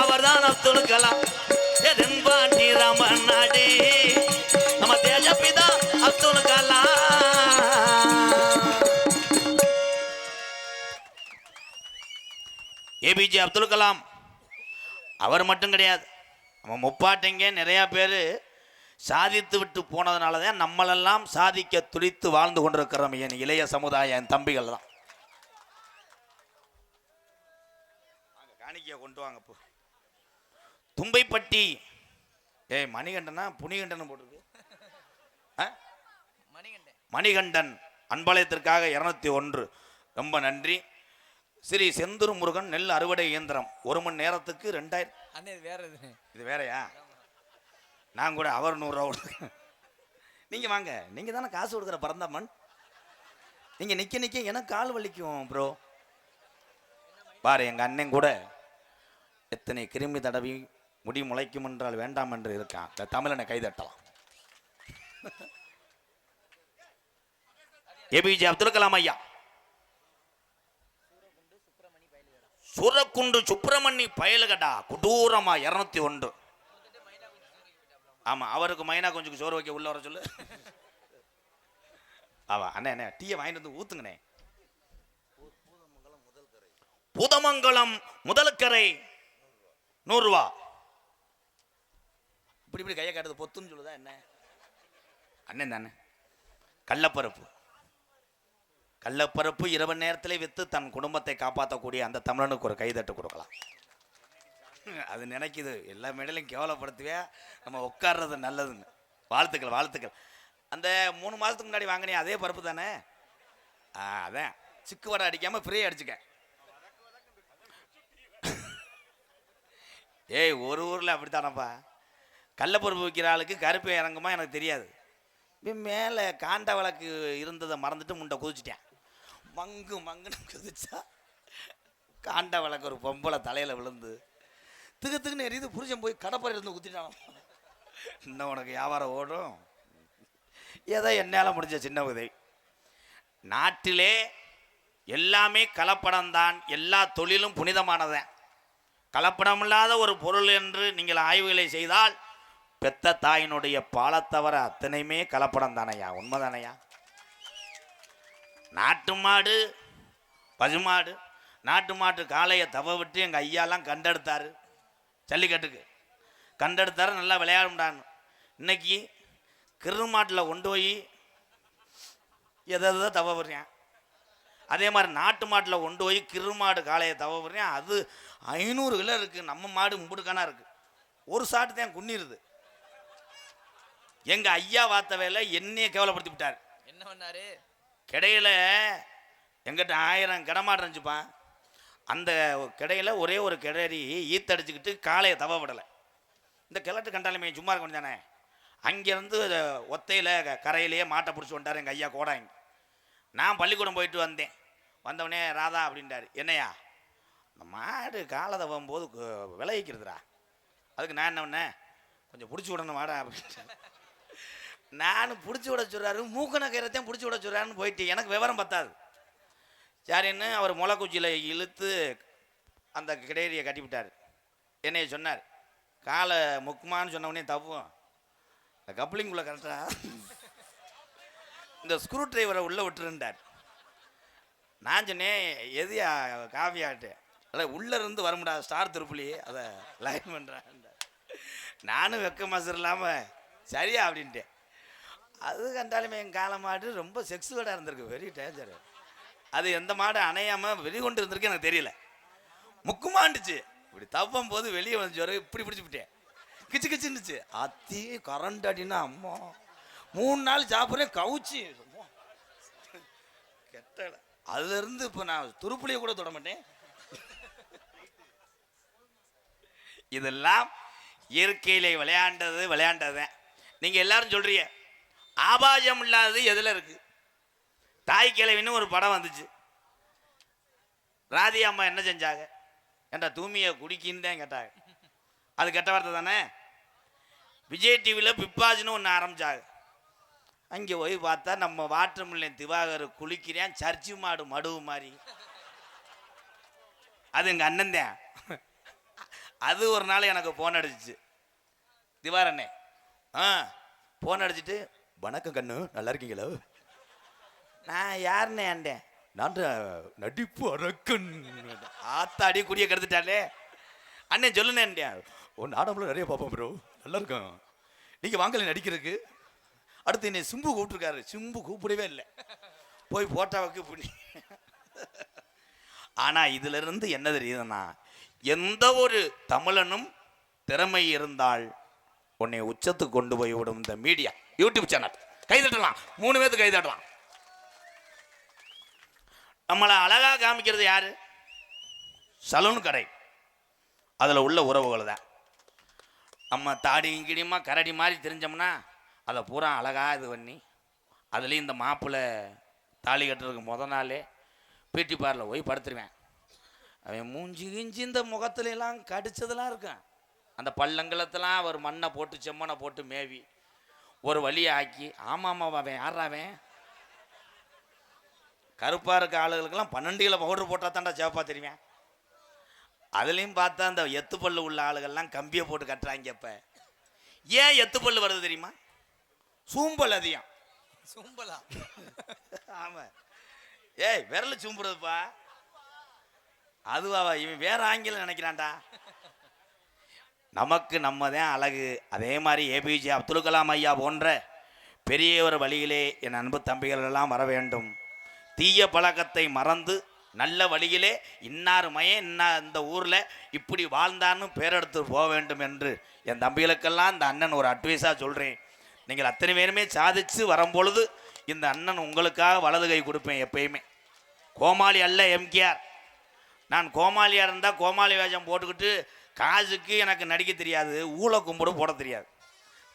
அவர்தான் அப்துல் கலாம். தென்பாண்டி ராமன் நாடு நம்ம தேசபிதா அப்துல் கலாம். ஏபிஜே அப்துல் கலாம் அவர் மட்டும் கிடையாது, நம்ம முப்பாட்டிங்க நிறையா பேர் சாதித்து விட்டு போனதுனால தான் நம்மளெல்லாம் சாதிக்க துடித்து வாழ்ந்து கொண்டிருக்கிறோம். என் இளைய சமுதாய என் தம்பிகள் தான். காணிக்கையை கொண்டு வாங்க. தும்பைப்பட்டி மணிகண்டனா புனிகண்டன் போட்டிருக்கு. மணிகண்டன் அன்பாளையத்திற்காக 201. ரொம்ப நன்றி. ஸ்ரீ செந்தூர் முருகன் நெல் அறுவடை இயந்திரம் 1 மணி நேரத்துக்கு 2000. இது வேறையா? நான் கூட அவர் 100 ரூபா. நீங்கள் வாங்க, நீங்கள் தானே காசு கொடுக்குற பரந்தம்மன். நீங்கள் நிற்க நிற்க எனக்கு கால் வலிக்கும் ப்ரோ. பாரு, எங்கள் அண்ணன் கூட எத்தனை கிருமி தடவி முடி முளைக்கும் என்றால் வேண்டாம் என்று இருக்கான். இந்த தமிழனை கைதட்டலாம். ஏபிஜே அப்துல் கலாம் ஐயா. சூரக்குண்டு சுப்பிரமணி பயலுகடா கொடூரமா 201. ஆமா, அவருக்கு மைனா கொஞ்சம் சோறு வைக்க உள்ள வர சொல்லு. ஆமா அண்ணே, அண்ணே டீயை வாங்கிட்டு வந்து ஊத்துங்கண்ணே. பூதமங்கலம் முதல்கரை 100 ரூபா. இப்படி இப்படி கையை காட்டுறது பொத்துன்னு சொல்லுதா என்ன? அண்ணன் தானே. கள்ளப்பருப்பு இரவு நேரத்தில் விற்று தன் குடும்பத்தை காப்பாற்றக்கூடிய அந்த தமிழனுக்கு ஒரு கைதட்டு கொடுக்கலாம். அது நினைக்குது எல்லா மேடையிலும் கேவலப்படுத்துவே, நம்ம உட்கார்றது நல்லதுன்னு. வாழ்த்துக்கள். அந்த 3 மாதத்துக்கு முன்னாடி வாங்கினே அதே பருப்பு தானே? அதான் சிக்கு வடை அடிக்காமல் ஃப்ரீ அடிச்சுக்க. ஒரு ஊரில் அப்படித்தானப்பா. கடலப்பருப்பு விற்கிற ஆளுக்கு கருப்பு இறங்குமா எனக்கு தெரியாது. மேலே காண்ட விளக்கு இருந்ததை மறந்துட்டு முண்டை குதிச்சிட்டேன். மங்குன்னு குதிச்சா காண்ட விளக்கு ஒரு பொம்பளை தலையில் விழுந்து திக்குன்னு எரியுது. புருஷன் போய் கடப்பறை இருந்து குத்திட்டான். இன்னும் உனக்கு வியாபாரம் ஓடும். ஏதோ என்னால் முடிஞ்ச சின்ன உதவி. நாட்டிலே எல்லாமே கலப்படம்தான். எல்லா தொழிலும் புனிதமானதான். கலப்படமில்லாத ஒரு பொருள் என்று நீங்கள் ஆய்வுகளை செய்தால் பெத்த தாயினுடைய பாலத்தவர அத்தனையுமே கலப்படம் தானையா. உண்மைதானையா? நாட்டு மாடு பசுமாடு, நாட்டு மாட்டு காளையை தவ விட்டு எங்கள் ஐயாலாம் கண்டெடுத்தாரு. ஜல்லிக்கட்டுக்கு கண்டெடுத்தாரு, நல்லா விளையாடும்டான்னு. இன்னைக்கு கிருமாட்டில் கொண்டு போய் எதை தவ விடுறேன். அதே மாதிரி நாட்டு மாட்டில் கொண்டு போய் கிருமாடு காளையை தவ விடுறேன். அது 500 கிலோ இருக்குது. நம்ம மாடு முடுக்கானா இருக்குது. ஒரு சாட்டு தான் குன்னிருது. எங்கள் ஐயா வார்த்த வேலை என்னையே கேவலப்படுத்தி விட்டார். என்ன பண்ணாரு? கிடையில எங்கிட்ட 1000 கிடமாடு இருந்துச்சுப்பா. அந்த கிடையில ஒரே ஒரு கிடறி ஈத்தடிச்சுக்கிட்டு காளையை தவ விடலை. இந்த கிழட்டு கண்டாலுமே சும்மா இருக்க தானே. அங்கேருந்து ஒத்தையில் கரையிலேயே மாட்டை பிடிச்சி வந்துட்டார் எங்கள் ஐயா கோடாங்க. நான் பள்ளிக்கூடம் போயிட்டு வந்தவனே ராதா அப்படின்ட்டார். என்னையா இந்த மாடு காலை தவும் போது விளைவிக்கிறதுடா, அதுக்கு நான் என்ன பண்ணேன், கொஞ்சம் பிடிச்சி விடணும் மாடா அப்படின்ட்டு. நானும் பிடிச்சி விட சொல்கிறாரு, மூக்கனை கயிறத்தையும் பிடிச்சி விட சொல்கிறாருன்னு போயிட்டு எனக்கு விவரம் பத்தாது. சரின்னு அவர் முளைக்குச்சியில் இழுத்து அந்த கிடேரியை கட்டிவிட்டார். என்னைய சொன்னார், காலை முக்குமான்னு சொன்னவனே தப்பும், இந்த கப்ளிங்குள்ளே கரெக்டாக இந்த ஸ்க்ரூ டிரைவரை உள்ளே விட்டுருந்தார். நான் சொன்னேன், எதையா காவியாட்டு அதான் உள்ளே இருந்து வர முடியாது, ஸ்டார் திருப்புலி அதை லைன் பண்ணுறேன். நானும் வெக்க மாசம் இல்லாமல் சரியா அப்படின்ட்டேன். அது கண்டாலுமே எங்கள் காலை மாடு ரொம்ப செக்ஸுவலாக இருந்திருக்கு, வெரி டேஞ்சர். அது எந்த மாடு அணையாமல் வெளிக்கொண்டு இருந்திருக்கு எனக்கு தெரியல. முக்குமாண்டுச்சு, இப்படி தப்பும் போது வெளியே வந்து வர இப்படி பிடிச்சிவிட்டேன். கிச்சு கிச்சுன்னுச்சு. அத்தி கரண்ட் அடினா அம்மா 3 நாள் சாப்பிட்றேன் கவுச்சி கெட்ட. அதுலேருந்து இப்போ நான் துருப்புளியை கூட தொட மாட்டேன். இதெல்லாம் இயற்கையிலே விளையாண்டது. நீங்கள் எல்லாரும் சொல்றீங்க ஆபாசம் இல்லாதது எதில் இருக்கு? தாய் கிழவின்னு ஒரு படம் வந்துச்சு. ராதி அம்மா என்ன செஞ்சாங்க? ஏண்டா தூமியை குடிக்கின்னு தான் கேட்டாங்க. அது கெட்ட வார்த்தை தானே. விஜய் டிவியில் பிப்பாஜ்னு ஒன்று ஆரம்பிச்சாங்க. அங்கே போய் பார்த்தா நம்ம வாட்டர் மில்லன் திவாகர் குளிக்கிறேன், சர்ச்சி மாடு மடுவு மாதிரி. அது எங்கள் அண்ணன் தான். அது ஒரு நாள் எனக்கு ஃபோன் அடிச்சிச்சு. திவாரண்ணே ஃபோன் அடிச்சுட்டு, வணக்கம் கண்ணு, நல்லா இருக்கீங்களோ? நான் யாருன்னே ஆண்டேன். நான் நடிப்பு அரக்கன். ஆத்தாடி குடியை கெடுத்துட்டாலே. அண்ணன் சொல்லுனேன்டியா உன் நாடகம்ல நிறைய பார்ப்போம் ப்ரோ, நல்லா இருக்கும், நீங்கள் வாங்கல நடிக்கிறதுக்கு. அடுத்து என்னை சிம்பு கூப்பிட்டுருக்காரு, சிம்பு கூப்பிடவே இல்லை, போய் போட்டாவுக்கு புண்ணி. ஆனால் இதுல இருந்து என்ன தெரியுதுன்னா, எந்த ஒரு தமிழனும் திறமை இருந்தால் உன்னை உச்சத்துக்கு கொண்டு போய் விடும் இந்த மீடியா யூடியூப் சேனல். கைதட்டலாம், 3 பேருக்கு கைதட்டலாம். நம்மளை அழகா காமிக்கிறது யாரு? சலூன் கடை, அதில் உள்ள உறவுகள் தான். நம்ம தாடி கிடிமா கரடி மாதிரி தெரிஞ்சோம்னா அதை பூரா அழகா இது பண்ணி, அதுலேயும் இந்த மாப்பிள்ளை தாலி கட்டுறதுக்கு முத நாளே பியூட்டி பார்லர் போய் படுத்துருவேன். அவன் மூஞ்சி கிஞ்சி இந்த முகத்துல எல்லாம் கடிச்சதெல்லாம் இருக்கும். அந்த பள்ளங்களத்தெல்லாம் ஒரு மண்ணை போட்டு செம்மனை போட்டு மேவி ஒரு வழியை ஆக்கி, ஆமாம் அவன் யாராவன் கருப்பாக இருக்க ஆளுகளுக்கெல்லாம் 12 கிலோ பவுடர் போட்டால் தான்டா சேப்பா தெரியுவேன். அதுலேயும் பார்த்தா அந்த எத்துப்பல்லு உள்ள ஆளுகள்லாம் கம்பியை போட்டு கட்டுறாங்க. இப்போ ஏன் எத்துப்பல்லு வருது தெரியுமா? சூம்பல் அதிகம். சூம்பலா? ஆமாம், ஏய் விரல் சூம்புறதுப்பா, அதுவா இவன் வேற ஆங்கிலம் நினைக்கிறான்டா. நமக்கு நம்ம தான் அழகு. அதே மாதிரி ஏபிஜே அப்துல் கலாம் ஐயா போன்ற பெரிய ஒரு வழியிலே என் அன்பு தம்பிகள் எல்லாம் வர வேண்டும். தீய பழக்கத்தை மறந்து நல்ல வழியிலே இன்னார் மயன் இந்த ஊரில் இப்படி வாழ்ந்தான்னு பேரெடுத்து போக வேண்டும் என்று என் தம்பிகளுக்கெல்லாம் இந்த அண்ணன் ஒரு அட்வைஸாக சொல்கிறேன். நீங்கள் அத்தனை பேருமே சாதித்து வரும்பொழுது இந்த அண்ணன் உங்களுக்காக வலது கை கொடுப்பேன் எப்பயுமே. கோமாளி அல்ல எம்கேஆர். நான் கோமாளியாக இருந்தால் கோமாளி வேஷம் போட்டுக்கிட்டு காசுக்கு எனக்கு நடிக்க தெரியாது, ஊழ கும்பிடு போட தெரியாது.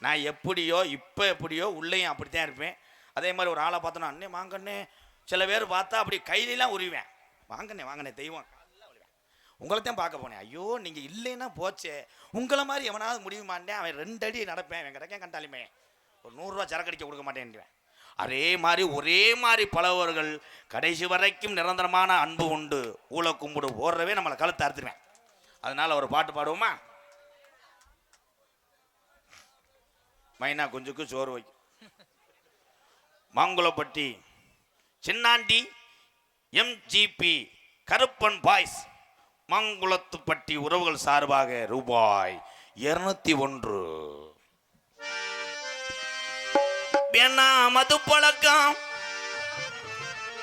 நான் எப்படியோ இப்போ எப்படியோ உள்ளேயும் அப்படித்தான் இருப்பேன். அதே மாதிரி ஒரு ஆளை பார்த்தோன்னா அண்ணே வாங்கண்ணே, சில பேர் பார்த்தா அப்படி கையிலாம் உருவேன், வாங்கண்ணே வாங்கண்ணே தெய்வம் உங்களைத்தான் பார்க்க போனேன். ஐயோ நீங்கள் இல்லைன்னா போச்சே, உங்களை மாதிரி எவனாவது முடியுமாண்டேன். அவன் 2 அடி நடப்பேன், அவன் கிடைக்க கண்டாலுமே ஒரு 100 ரூபா சரக்கு அடிக்க கொடுக்க மாட்டேன்டுவேன். அதே மாதிரி ஒரே மாதிரி பலவர்கள் கடைசி வரைக்கும் நிரந்தரமான அன்பு உண்டு, ஊழ கும்பிடு போடுறவே நம்மளை கழுத்து அறுத்துருவேன். அதனால ஒரு பாட்டு பாடுவோமா? மைனா குஞ்சுக்கு சோறு வைக்கும். மாங்குளப்பட்டி சின்னாண்டி எம்ஜிபி கருப்பன் பாய்ஸ் மாங்குளத்துப்பட்டி உறவுகள் சார்பாக ரூபாய் 201. மது பழக்கம்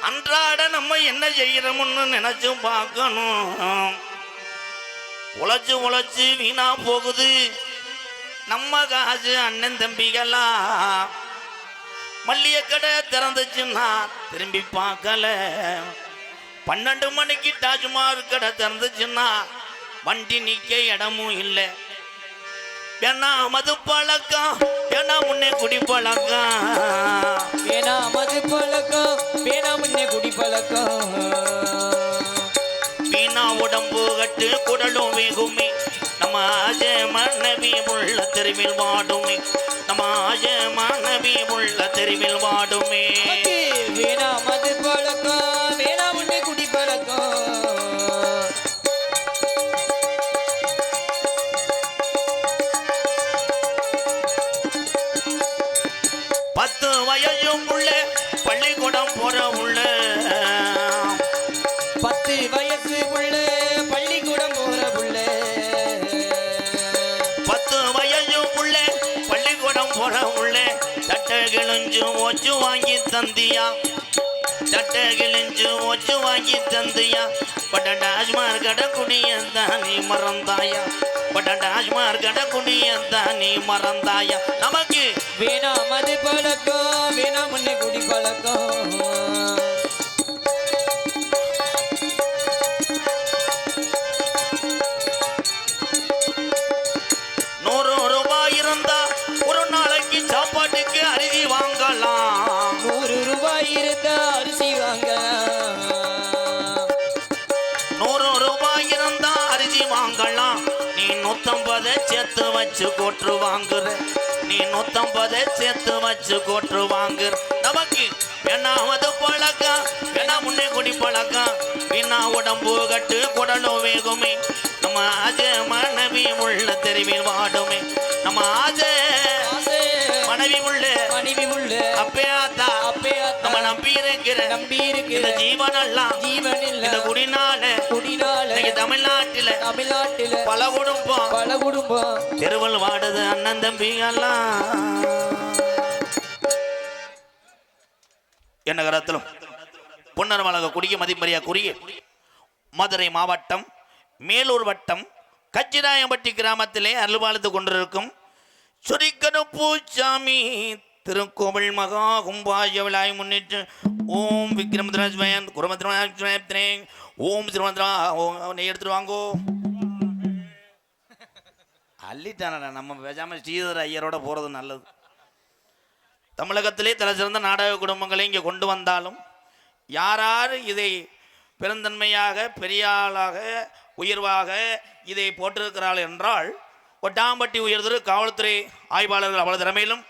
அன்றாட நம்ம என்ன செய்யறோம்னு நினைச்சு பார்க்கணும். உழைச்சு உழைச்சு வீணா போகுது நம்ம காசு. அண்ணன் தம்பிகளா மல்லிகை கடை திறந்துச்சுன்னா திரும்பி பார்க்கல. 12 மணிக்கு டாஜ்மஹால் கடை திறந்துச்சுன்னா வண்டி நிற்க இடமும் இல்லை. ஏன்னா மது பழக்கம், ஏன்னா முன்னே குடி பழக்கம், ஏன்னா மது பழக்கம், ஏன்னா முன்னே குடி பழக்கம். வீணா உடம்பு கட்டு குடலும் வேகுமே, நம்ம ஆஜ மனைவி உள்ள தெருவில் வாடுமே, நம்ம ஆஜ மனைவி உள்ள தெருவில் வாடுமே. வேணா மது பழக்கம், வேணா முன்னே குடி பழக்கம். 10 வயசும் உள்ள பள்ளிக்கூடம் போற உள்ள, 10 வயசு உள்ள பள்ளிக்கூடம் போற உள்ள, 10 வயசும் உள்ள பள்ளிக்கூடம் போற உள்ள. சட்டை கிழிஞ்சு ஓச்சு வாங்கி தந்தியா, சட்டை கிழிஞ்சு ஓச்சு வாங்கி தந்தியா. பட்ட டாஜ்மஹால் கடை குடியத்தான் நீ மறந்தாயா, பட்ட டாஜ்மஹால் கடை குடியத்தான் நீ மறந்தாயா. நமக்கு வேணா மது பழக்கம், வேணா முன்னே குடி பழக்கம். 100 ரூபாய் இருந்தா ஒரு நாளைக்கு சாப்பாட்டுக்கு அரிசி வாங்கலாம். 100 ரூபாய் இருந்தா அரிசி வாங்கலாம். 100 ரூபாய் இருந்தா அரிசி வாங்கலாம். நீ 150 சேர்த்து வச்சு கோற்று வாங்குற, நீ 150 சேர்த்து வச்சு கோற்று வாங்குற. நமக்கு வேணா மது பழக்கம், வேணா முன்னே குடி பழக்கம். வீணா உடம்பு கட்டு குடலும் வேகுமே, நம்ம ஆஜ மனைவி உள்ள தெருவில் வாடுமே, நம்ம ஆஜ மனைவி உள்ள அப்பையாத்தா நம்ம நம்பி இருக்கிற ஜீவனெல்லாம் இந்த குடினால தமிழ்நாட்டில பல குடும்பம் தெருவல் வாடுது அண்ணன் தம்பி எல்லாம் என்ன கரத்திலும் பொன்னரமலக குடிய மதிமரியா குறுகிய மதுரை மாவட்டம் மேலூர் வட்டம் கச்சிராயம்பட்டி கிராமத்திலே அருள்பாலித்துக் கொண்டிருக்கும் சுரிக்கனு பூச்சாமி திருக்கோவில் மகா கும்பாய விழாவை முன்னிட்டு ஓம் விக்ரமத்ராஜ்வயன் குருமத்ராஜ்வயத்ரே ஓம் திருமந்திரா ஓம் எடுத்துட்டு வாங்கோ அள்ளிட்டான நம்ம பேசாம ஸ்ரீதர ஐயரோட போறது நல்லது. தமிழகத்திலே தலை சிறந்த நாடக குடும்பங்களை இங்கே கொண்டு வந்தாலும் யார் இதை பெருந்தன்மையாக பெரியாளாக உயர்வாக இதை போட்டிருக்கிறாள் என்றால் ஒட்டாம்பட்டி உயர்திரு காவல்துறை ஆய்வாளர்கள் அவ்வளவு திறமையிலும்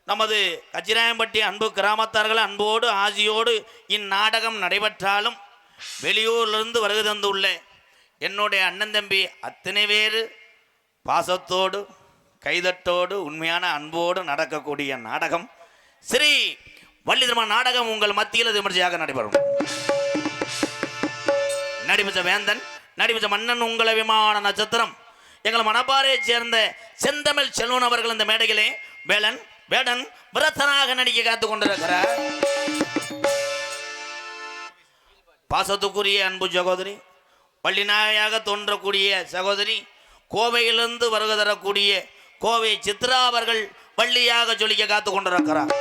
நமது கச்சிராயம்பட்டி அன்பு கிராமத்தார்கள் அன்போடு ஆசியோடு இந்நாடகம் நடைபெற்றாலும் வெளியூரிலிருந்து வருகை தந்துள்ள என்னுடைய அண்ணன் தம்பி அத்தனை பேர் பாசத்தோடு கைதட்டோடு உண்மையான அன்போடு நடக்கக்கூடிய நாடகம் ஸ்ரீ வள்ளிதர்மா நாடகம் உங்கள் மத்தியில் விமர்சையாக நடைபெறும். நடிபெற்ற வேந்தன் நடிபெற்ற மன்னன் உங்கள் விமான நட்சத்திரம் எங்கள் மணப்பாறையை சேர்ந்த செந்தமிழ் செல்வன் அவர்கள் இந்த மேடையிலே வேடன் விரத்தனாக நடிக்க காத்துக் கொண்டிருக்கிறார். பாசத்துக்குரிய அன்பு சகோதரி வள்ளிநாயாக தோன்றக்கூடிய சகோதரி கோவையிலிருந்து வருகை தரக்கூடிய கோவை சித்ரா அவர்கள் வள்ளியாக ஜொலிக்க காத்துக் கொண்டிருக்கிறார்.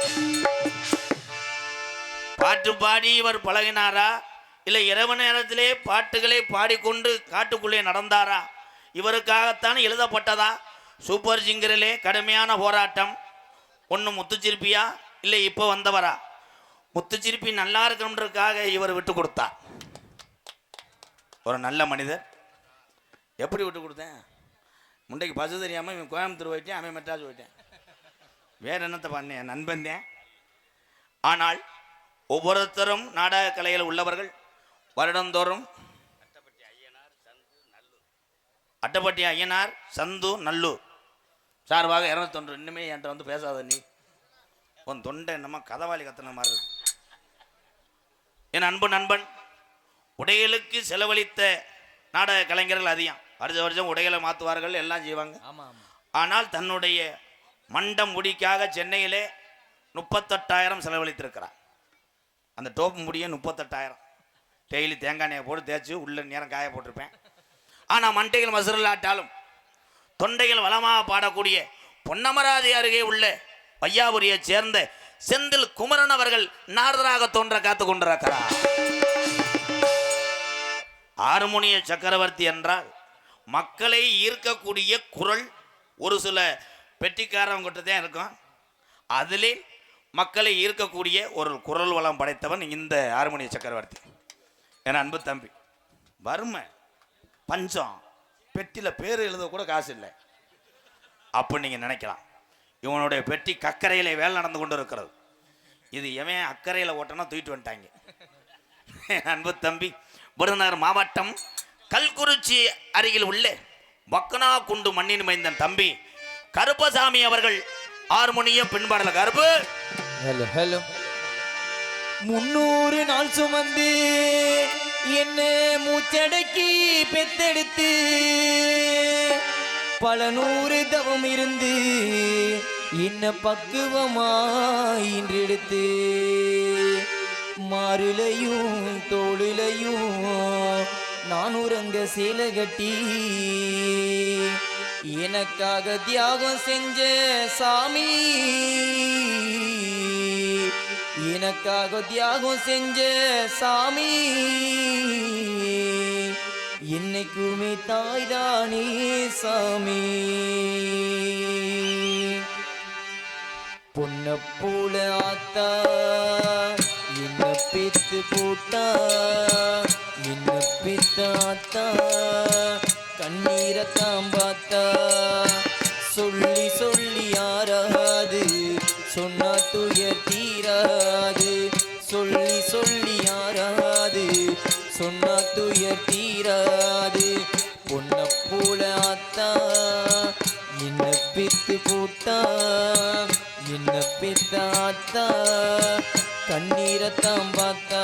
பாட்டு பாடி இவர் பழகினாரா இல்லை இரவு நேரத்திலே பாட்டுகளை பாடிக்கொண்டு காட்டுக்குள்ளே நடந்தாரா இவருக்காகத்தான் எழுதப்பட்டதா சூப்பர் சிங்கரிலே கடுமையான போராட்டம் ஒன்று முத்துச்சிருப்பியா இல்லை இப்போ வந்தவரா முத்துச்சிருப்பி நல்லா இருக்கணுன்றதுக்காக இவர் விட்டு கொடுத்தார். ஒரு நல்ல மனிதர். எப்படி விட்டு கொடுத்தேன் முண்டைக்கு பசு தெரியாமல் இவன் கோயம்புத்தூர் போயிட்டேன் அவன் மெட்ராஸ் போயிட்டேன் வேறு என்னத்தை பண்ணேன் நண்பன் தான். ஆனால் ஒவ்வொருத்தரும் நாடக கலையில் உள்ளவர்கள் வருடந்தோறும் அட்டப்பட்டி ஐயனார் சந்து நல்லூர் சார்பாக 201 இன்னுமே என்கிட்ட வந்து பேசாத நீ உன் தொண்டை நம்ம கதவாளி கத்தன மாதிரி இருக்கு. என் அன்பு நண்பன் உடைகளுக்கு செலவழித்த நாடக கலைஞர்கள் அதிகம். அடுத்த வருஷம் உடைகளை மாற்றுவார்கள் எல்லாம் செய்வாங்க. ஆனால் தன்னுடைய மண்டம் முடிக்காக சென்னையிலே 38,000 செலவழித்திருக்கிறார். அந்த டோப்பு முடிய 38,000 டெய்லி தேங்காய் எண்ணெயை போட்டு தேய்ச்சி உள்ள நேரம் காய போட்டிருப்பேன். ஆனால் மண்டைகள் மசுரலாட்டாலும் தொண்டைகள் வளமாக பாடக்கூடிய பொன்னமராதி அருகே உள்ள பையாபுரியை சேர்ந்த செந்தில் குமரன் அவர்கள் நாரதராக தோன்ற காத்து கொண்டிருக்கிறார். ஹார்மோனிய சக்கரவர்த்தி என்றால் மக்களை ஈர்க்கக்கூடிய குரல் ஒரு சில பெட்டிக்காரவங்கிட்ட தான் இருக்கும். அதிலே மக்களை ஈர்க்கக்கூடிய ஒரு குரல் வளம் படைத்தவன் இந்த ஹார்மோனிய சக்கரவர்த்தி. என் அன்பு தம்பி வறுமை பஞ்சம் பெட்டியில் பேர் எழுத கூட காசு இல்லை அப்படின்னு நீங்கள் நினைக்கலாம். இவனுடைய பெட்டி கக்கரையில் வேலை நடந்து கொண்டு இருக்கிறது. இது எவன் அக்கறையில் ஓட்டனா தூக்கிட்டு வந்துட்டாங்க. அன்பு தம்பி விருதுநகர் மாவட்டம் கல்குறிச்சி அருகில் உள்ள வக்கனா குண்டு மண்ணின் மைந்தன் தம்பி கருப்பசாமி அவர்கள் ஹார்மோனியம் பின்பாடல கருப்பு. ஹலோ ஹலோ 300 நாள் சுமந்து என்ன மூச்சடக்கி பெத்தெடுத்து பல 100 தவம் இருந்து என்ன பக்குவமாயின்றெடுத்து மாறுலையும் தோளிலையும் நான் உறங்க சேலை கட்டி எனக்காக தியாகம் செஞ்ச சாமி எனக்காக தியாகம் செஞ்ச சாமி என்னைக்குமே தாய்தானே சாமி. பொன்ன போல ஆத்தா என்ன பெத்து போட்டா என்ன பெத்த ஆத்தா கண்ணீரை தாம்பாத்தா சொல்லி சொல்லி ஆறாது சொன்னா துயர் தீராது சொல்லி சொல்லி ஆறாது சொன்னா துயர் தீராது. பொன்ன போல ஆத்தா என்ன பித்து போட்டா என்ன பெத்தாத்தா கண்ணீரத்தான் பார்த்தா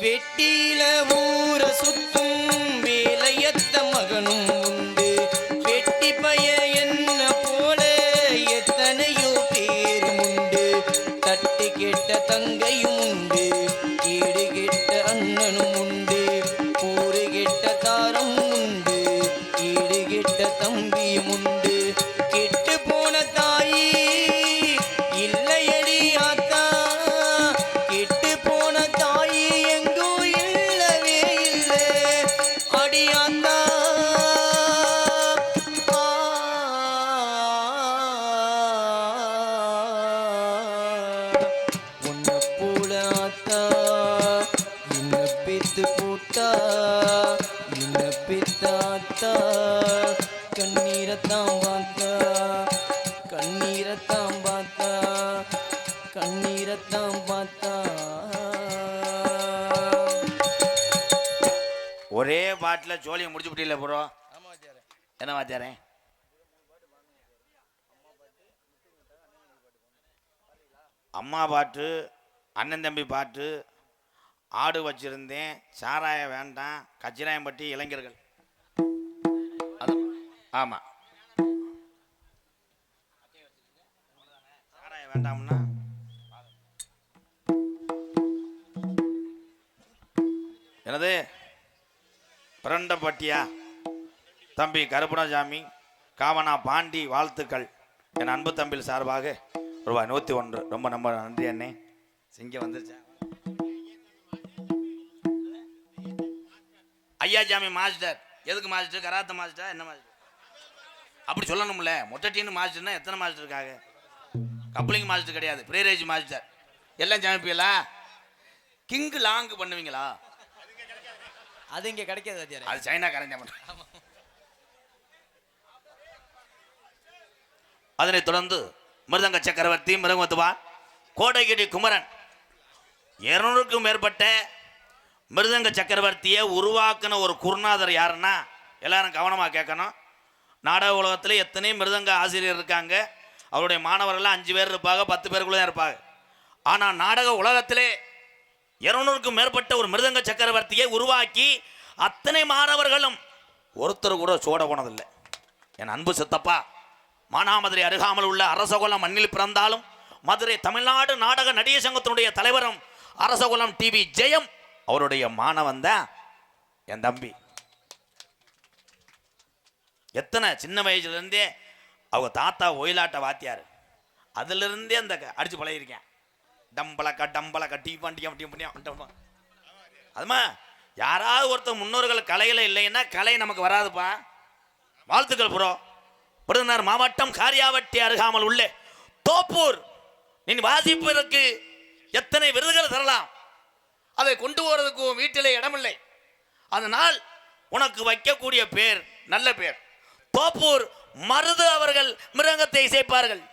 வெட்டியில ஊர சுத்தும் வேலையத்த மகனும் உண்டு வெட்டி பய என்ன போல எத்தனையோ பேரும் உண்டு தட்டு கெட்ட தங்கையும் உண்டு ஈடு கெட்ட அண்ணனும் உண்டு கூறு கெட்ட தாரம் உண்டு ஈடு கெட்ட தம்பியும் உண்டு கெட்டு போன தாயி இல்லையடி ஆத்தா கெட்டு போன தாயி எங்கோ இல்லவே இல்லை அடியாத்தா உன்னை போல ஆத்தா என்ன பெத்து போட்டா என்ன பெத்தாத்தா கண்ணீரத்தான் பார்த்தா கண்ணீரத்தான் பார்த்தா கண்ணீரத்தான் பார்த்தா ஒரே பாட்டில் ஜோலியை முடிச்சு விட்டீங்களே ப்ரோ. என்ன வாத்தியாரே? அம்மா பாட்டு, அண்ணன் தம்பி பாட்டு, ஆடு வச்சிருந்தேன், சாராயம் வேண்டாம், கச்சிராயம்பட்டி இளைஞர்கள். அது ஆமாம், சாராயம் வேண்டாம்னா என்னது பிரண்டப்பட்டியா தம்பி கருப்பணசாமி காவனா பாண்டி வாழ்த்துக்கள். என் அன்பு தம்பில் சார்பாக ரூபாய் 101. ரொம்ப ரொம்ப நன்றி அண்ணே. சிங்கம் வந்துருச்சா? ஐயாசாமி மாஸ்டர். எதுக்கு மாஸ்டர்? கராத்த மாஸ்டர்? என்ன மாஸ்டர்? அப்படி சொல்லணும்ல. மொட்டட்டின்னு மாஸ்டர்னா எத்தனை மாஸ்டர் இருக்காங்க? கப்ளிங் மாஸ்டர் கிடையாது, பிரேரேஜ் மாஸ்டர். எல்லாம் சமைப்பீங்களா? கிங்கு லாங்கு பண்ணுவீங்களா? அது இங்க கிடைக்காது. அது சைனா கரைஞ்ச மட்டும். அதனைத் தொடர்ந்து மிருதங்க சக்கரவர்த்தி மிருகத்துவான் கோடைகிரி குமரன் 200க்கும் மேற்பட்ட மிருதங்க சக்கரவர்த்தியை உருவாக்கின ஒரு குருநாதர் யாருன்னா எல்லாரும் கவனமாக கேட்கணும். நாடக உலகத்தில் எத்தனை மிருதங்க ஆசிரியர் இருக்காங்க. அவருடைய மாணவர்கள் 5 பேர் இருப்பாங்க, 10 பேருக்குள்ளே இருப்பாங்க. ஆனால் நாடக உலகத்திலே 200க்கும் மேற்பட்ட ஒரு மிருதங்க சக்கரவர்த்தியை உருவாக்கி அத்தனை மாணவர்களும் ஒருத்தர் கூட சோட போனதில்லை. என் அன்பு சித்தப்பா மானாமதுரை அருகாமல் உள்ள அரசகுலம் மண்ணில் பிறந்தாலும் மதுரை தமிழ்நாடு நாடக நடிகர் சங்கத்தினுடைய தலைவரும் அரசகுலம் டிவி ஜெயம் அவருடைய மாணவன் தான் என் தம்பி. எத்தனை சின்ன வயசுலேருந்தே அவங்க தாத்தா ஒயிலாட்ட வாத்தியார், அதிலிருந்தே அந்த அடிச்சு பழகிருக்கேன். டம்பளக்கா டீ பண்ணியா அதுமா யாராவது ஒருத்தர் முன்னோர்கள் கலையில் இல்லைன்னா கலை நமக்கு வராதுப்பா. வாழ்த்துக்கள் ப்ரோ. விருதுநகர் மாவட்டம் காரியாவட்டி அருகாமல் உள்ள தோப்பூர். நீ வாசிப்பதற்கு எத்தனை விருதுகள் தரலாம், அதை கொண்டு போறதுக்கு வீட்டிலே இடமில்லை. அதனால் உனக்கு வைக்கக்கூடிய பேர் நல்ல பேர். தோப்பூர் மருது அவர்கள் மிருகத்தை இசைப்பார்கள்.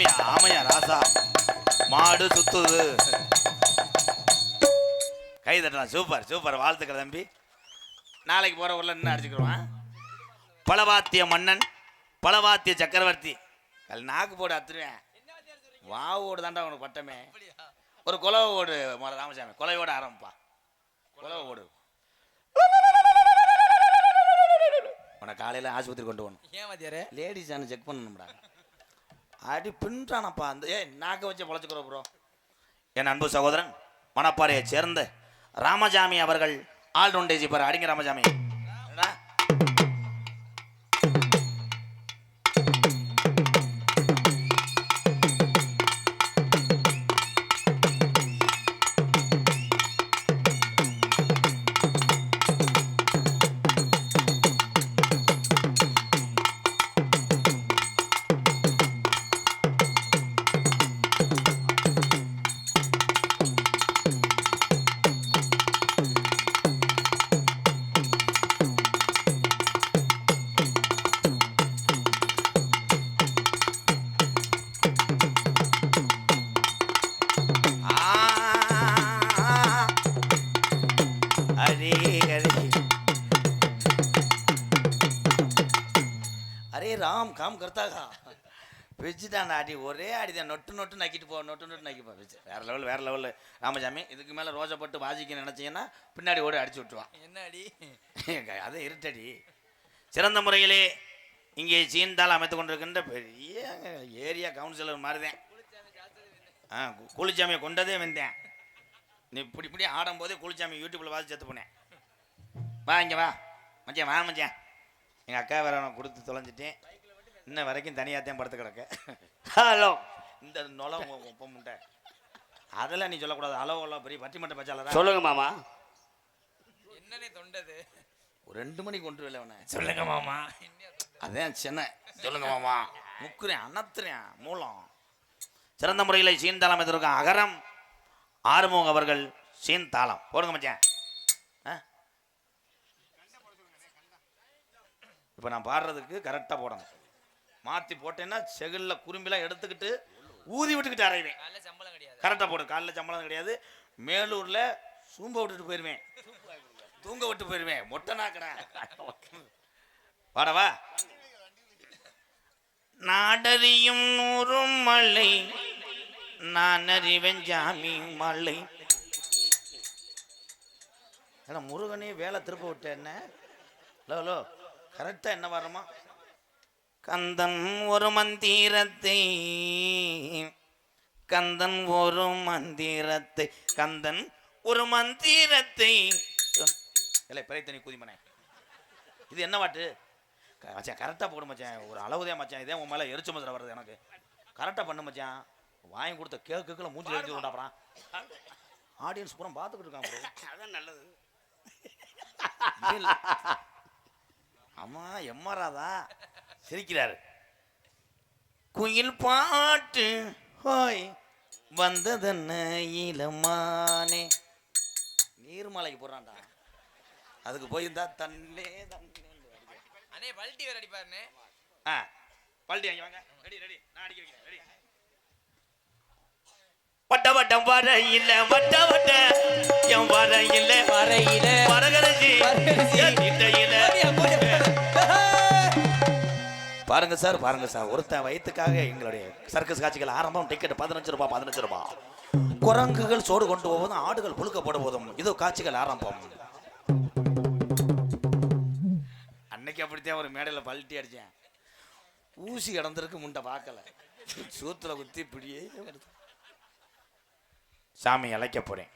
அருமையா ஆமையா ராசா மாடு சுத்துது. கை தட்டலாம். சூப்பர் சூப்பர், வாழ்த்துக்கள் தம்பி. நாளைக்கு போற ஊர்ல நின்று அடிச்சுக்கிறோம். பலவாத்திய மன்னன், பலவாத்திய சக்கரவர்த்தி. நாக்கு போடு அத்துருவேன். வாவோடு தாண்டா உனக்கு பட்டமே. ஒரு கொலவை ஓடு ராமசாமி, கொலையோட ஆரம்பிப்பா. கொலவை ஓடு. உன காலையில ஆஸ்பத்திரி கொண்டு போகணும். ஏன் வாத்தியாரே? லேடிஸ் செக் பண்ணணும்டா. அடி பின்றானப்பா அந்த நாக்க வச்சு பொழைச்சுக்கிறோம் ப்ரோ. என் அன்பு சகோதரன் மணப்பாறையை சேர்ந்த ராமசாமி அவர்கள் ஆல்ரவுண்டேஜ் பாரு. அடிங்க ராமசாமி. ராம் காம் கர்த்தாகா வச்சுட்டான் அடி. ஒரே அடிதான். நொட்டு நொட்டு நக்கிட்டு போ, நொட்டு நொட்டு நக்கிப்பா வச்சு. வேற லெவல் வேற லெவல் ராமசாமி. இதுக்கு மேலே ரோஜா போட்டு வாசிக்க நினைச்சீங்கன்னா பின்னாடி ஓடி அடிச்சு விட்டுருவான். என்ன அடி? அது இருட்டடி. சிறந்த முறையிலே இங்கே சீன்தால் அமைத்து கொண்டிருக்கின்ற பெரிய ஏரியா கவுன்சிலர் மாதிரிதான். கூலிச்சாமியை கொண்டதே வந்தேன். நீ இப்படி இப்படி ஆடும் போதே கூலிச்சாமி யூடியூப்ல வாசி செத்து போனேன். வா இங்கே வா மச்சான், வா மச்சான். எங்கள் அக்கா வேற அவனை கொடுத்து தொலைஞ்சிட்டேன். இன்ன வரைக்கும் தனியாகத்தான் படுத்து கிடக்க. ஹலோ இந்த நொலம் ஒப்ப முட்டை அதெல்லாம் நீ சொல்லக்கூடாது. அளவு பெரிய பட்டிமட்ட பச்சாலதான். சொல்லுங்க மாமா. என்னன்னே தொண்டது? ஒரு 2 மணிக்கு கொண்டு வரல அவனை. சொல்லுங்க மாமா. அதான் சென்னை. சொல்லுங்க மாமா. முக்குறேன் அனத்துறேன் மூலம். சிறந்த முறையில் சீன்தாளம் எதிர்க்க அகரம் ஆறுமுகம் அவர்கள் சீன்தாளம் போடுங்க மச்சான். இப்போ நான் பாடுறதுக்கு கரெக்டாக போடணும். மாற்றி போட்டேன்னா செகிலில் குறும்பிலாம் எடுத்துக்கிட்டு ஊதி விட்டுக்கிட்டு அரைவேன். கரெக்டாக போடு. காலைல சம்பளம் கிடையாது. மேலூரில் சூம்ப விட்டுட்டு போயிடுவேன், தூங்க விட்டு போயிடுவேன். மொட்டை நாக்கடா. பாடவா? நாடறியும் 100 மலை நான் அறிவேன் ஜாமி மலை. ஏன்னா முருகனே வேலை திருப்ப விட்டேன். என்ன ஹலோ ஹலோ கரெக்டா என்ன வரமா? கந்தன் ஒரு மந்திரத்தை, கந்தன் ஒரு மந்திரத்தை, கந்தன் ஒரு மந்திரத்தை. இல்லை பிறைத்தனி குதிமனே. இது என்ன பாட்டு மச்சான்? கரெக்டாக போடு மச்சான். ஒரு அளவுதே மச்சான். இதே உன் மேலே எரிச்ச மதுரை வருது எனக்கு. கரெக்டாக பண்ணு மச்சான். வாங்கி கொடுத்த கேக்குல மூஞ்சி எழுதி கொண்டாப்புறான். ஆடியன்ஸ் பூரா பார்த்துக்கிட்டு இருக்கான் ப்ரோ. அதான் நல்லது. அம்மா எம்மாராதா சிரிக்கிறாரு. குயில் பாட்டு ஹோய் வந்ததென்ன இளமானே. நீர்மலைக்கு போடுறான்டா. அதுக்கு போயிருந்தா தன்னே தன்னே. அண்ணே பல்டி வேற அடிப்பாருண்ணே. பல்டி வாங்கி வாங்க. Ready ready. நான் அடிக்க வைக்கிறேன். ரெடி. வட்ட வட்டம் வரையில வட்ட வட்ட என் வரையில வரையில வரகரசி இட்டையில. பாருங்க சார் பாருங்க சார். ஒருத்தன் வயிற்றுக்காக எங்களுடைய சர்க்கஸ் காட்சிகள் ஆரம்பம். டிக்கெட் 15 ரூபாய் 15 ரூபாய். குரங்குகள் சோடு கொண்டு போவதும் ஆடுகள் புழுக்க போட போதும். இதோ காட்சிகள் ஆரம்பம். அன்னைக்கு அப்படித்தான் ஒரு மேடையில் பல்ட்டி அடிச்சேன். ஊசி கிடந்திருக்கு முண்டை பார்க்கல. சூத்துல குத்தி இப்படியே வருது. சாமி அழைக்க போறேன்.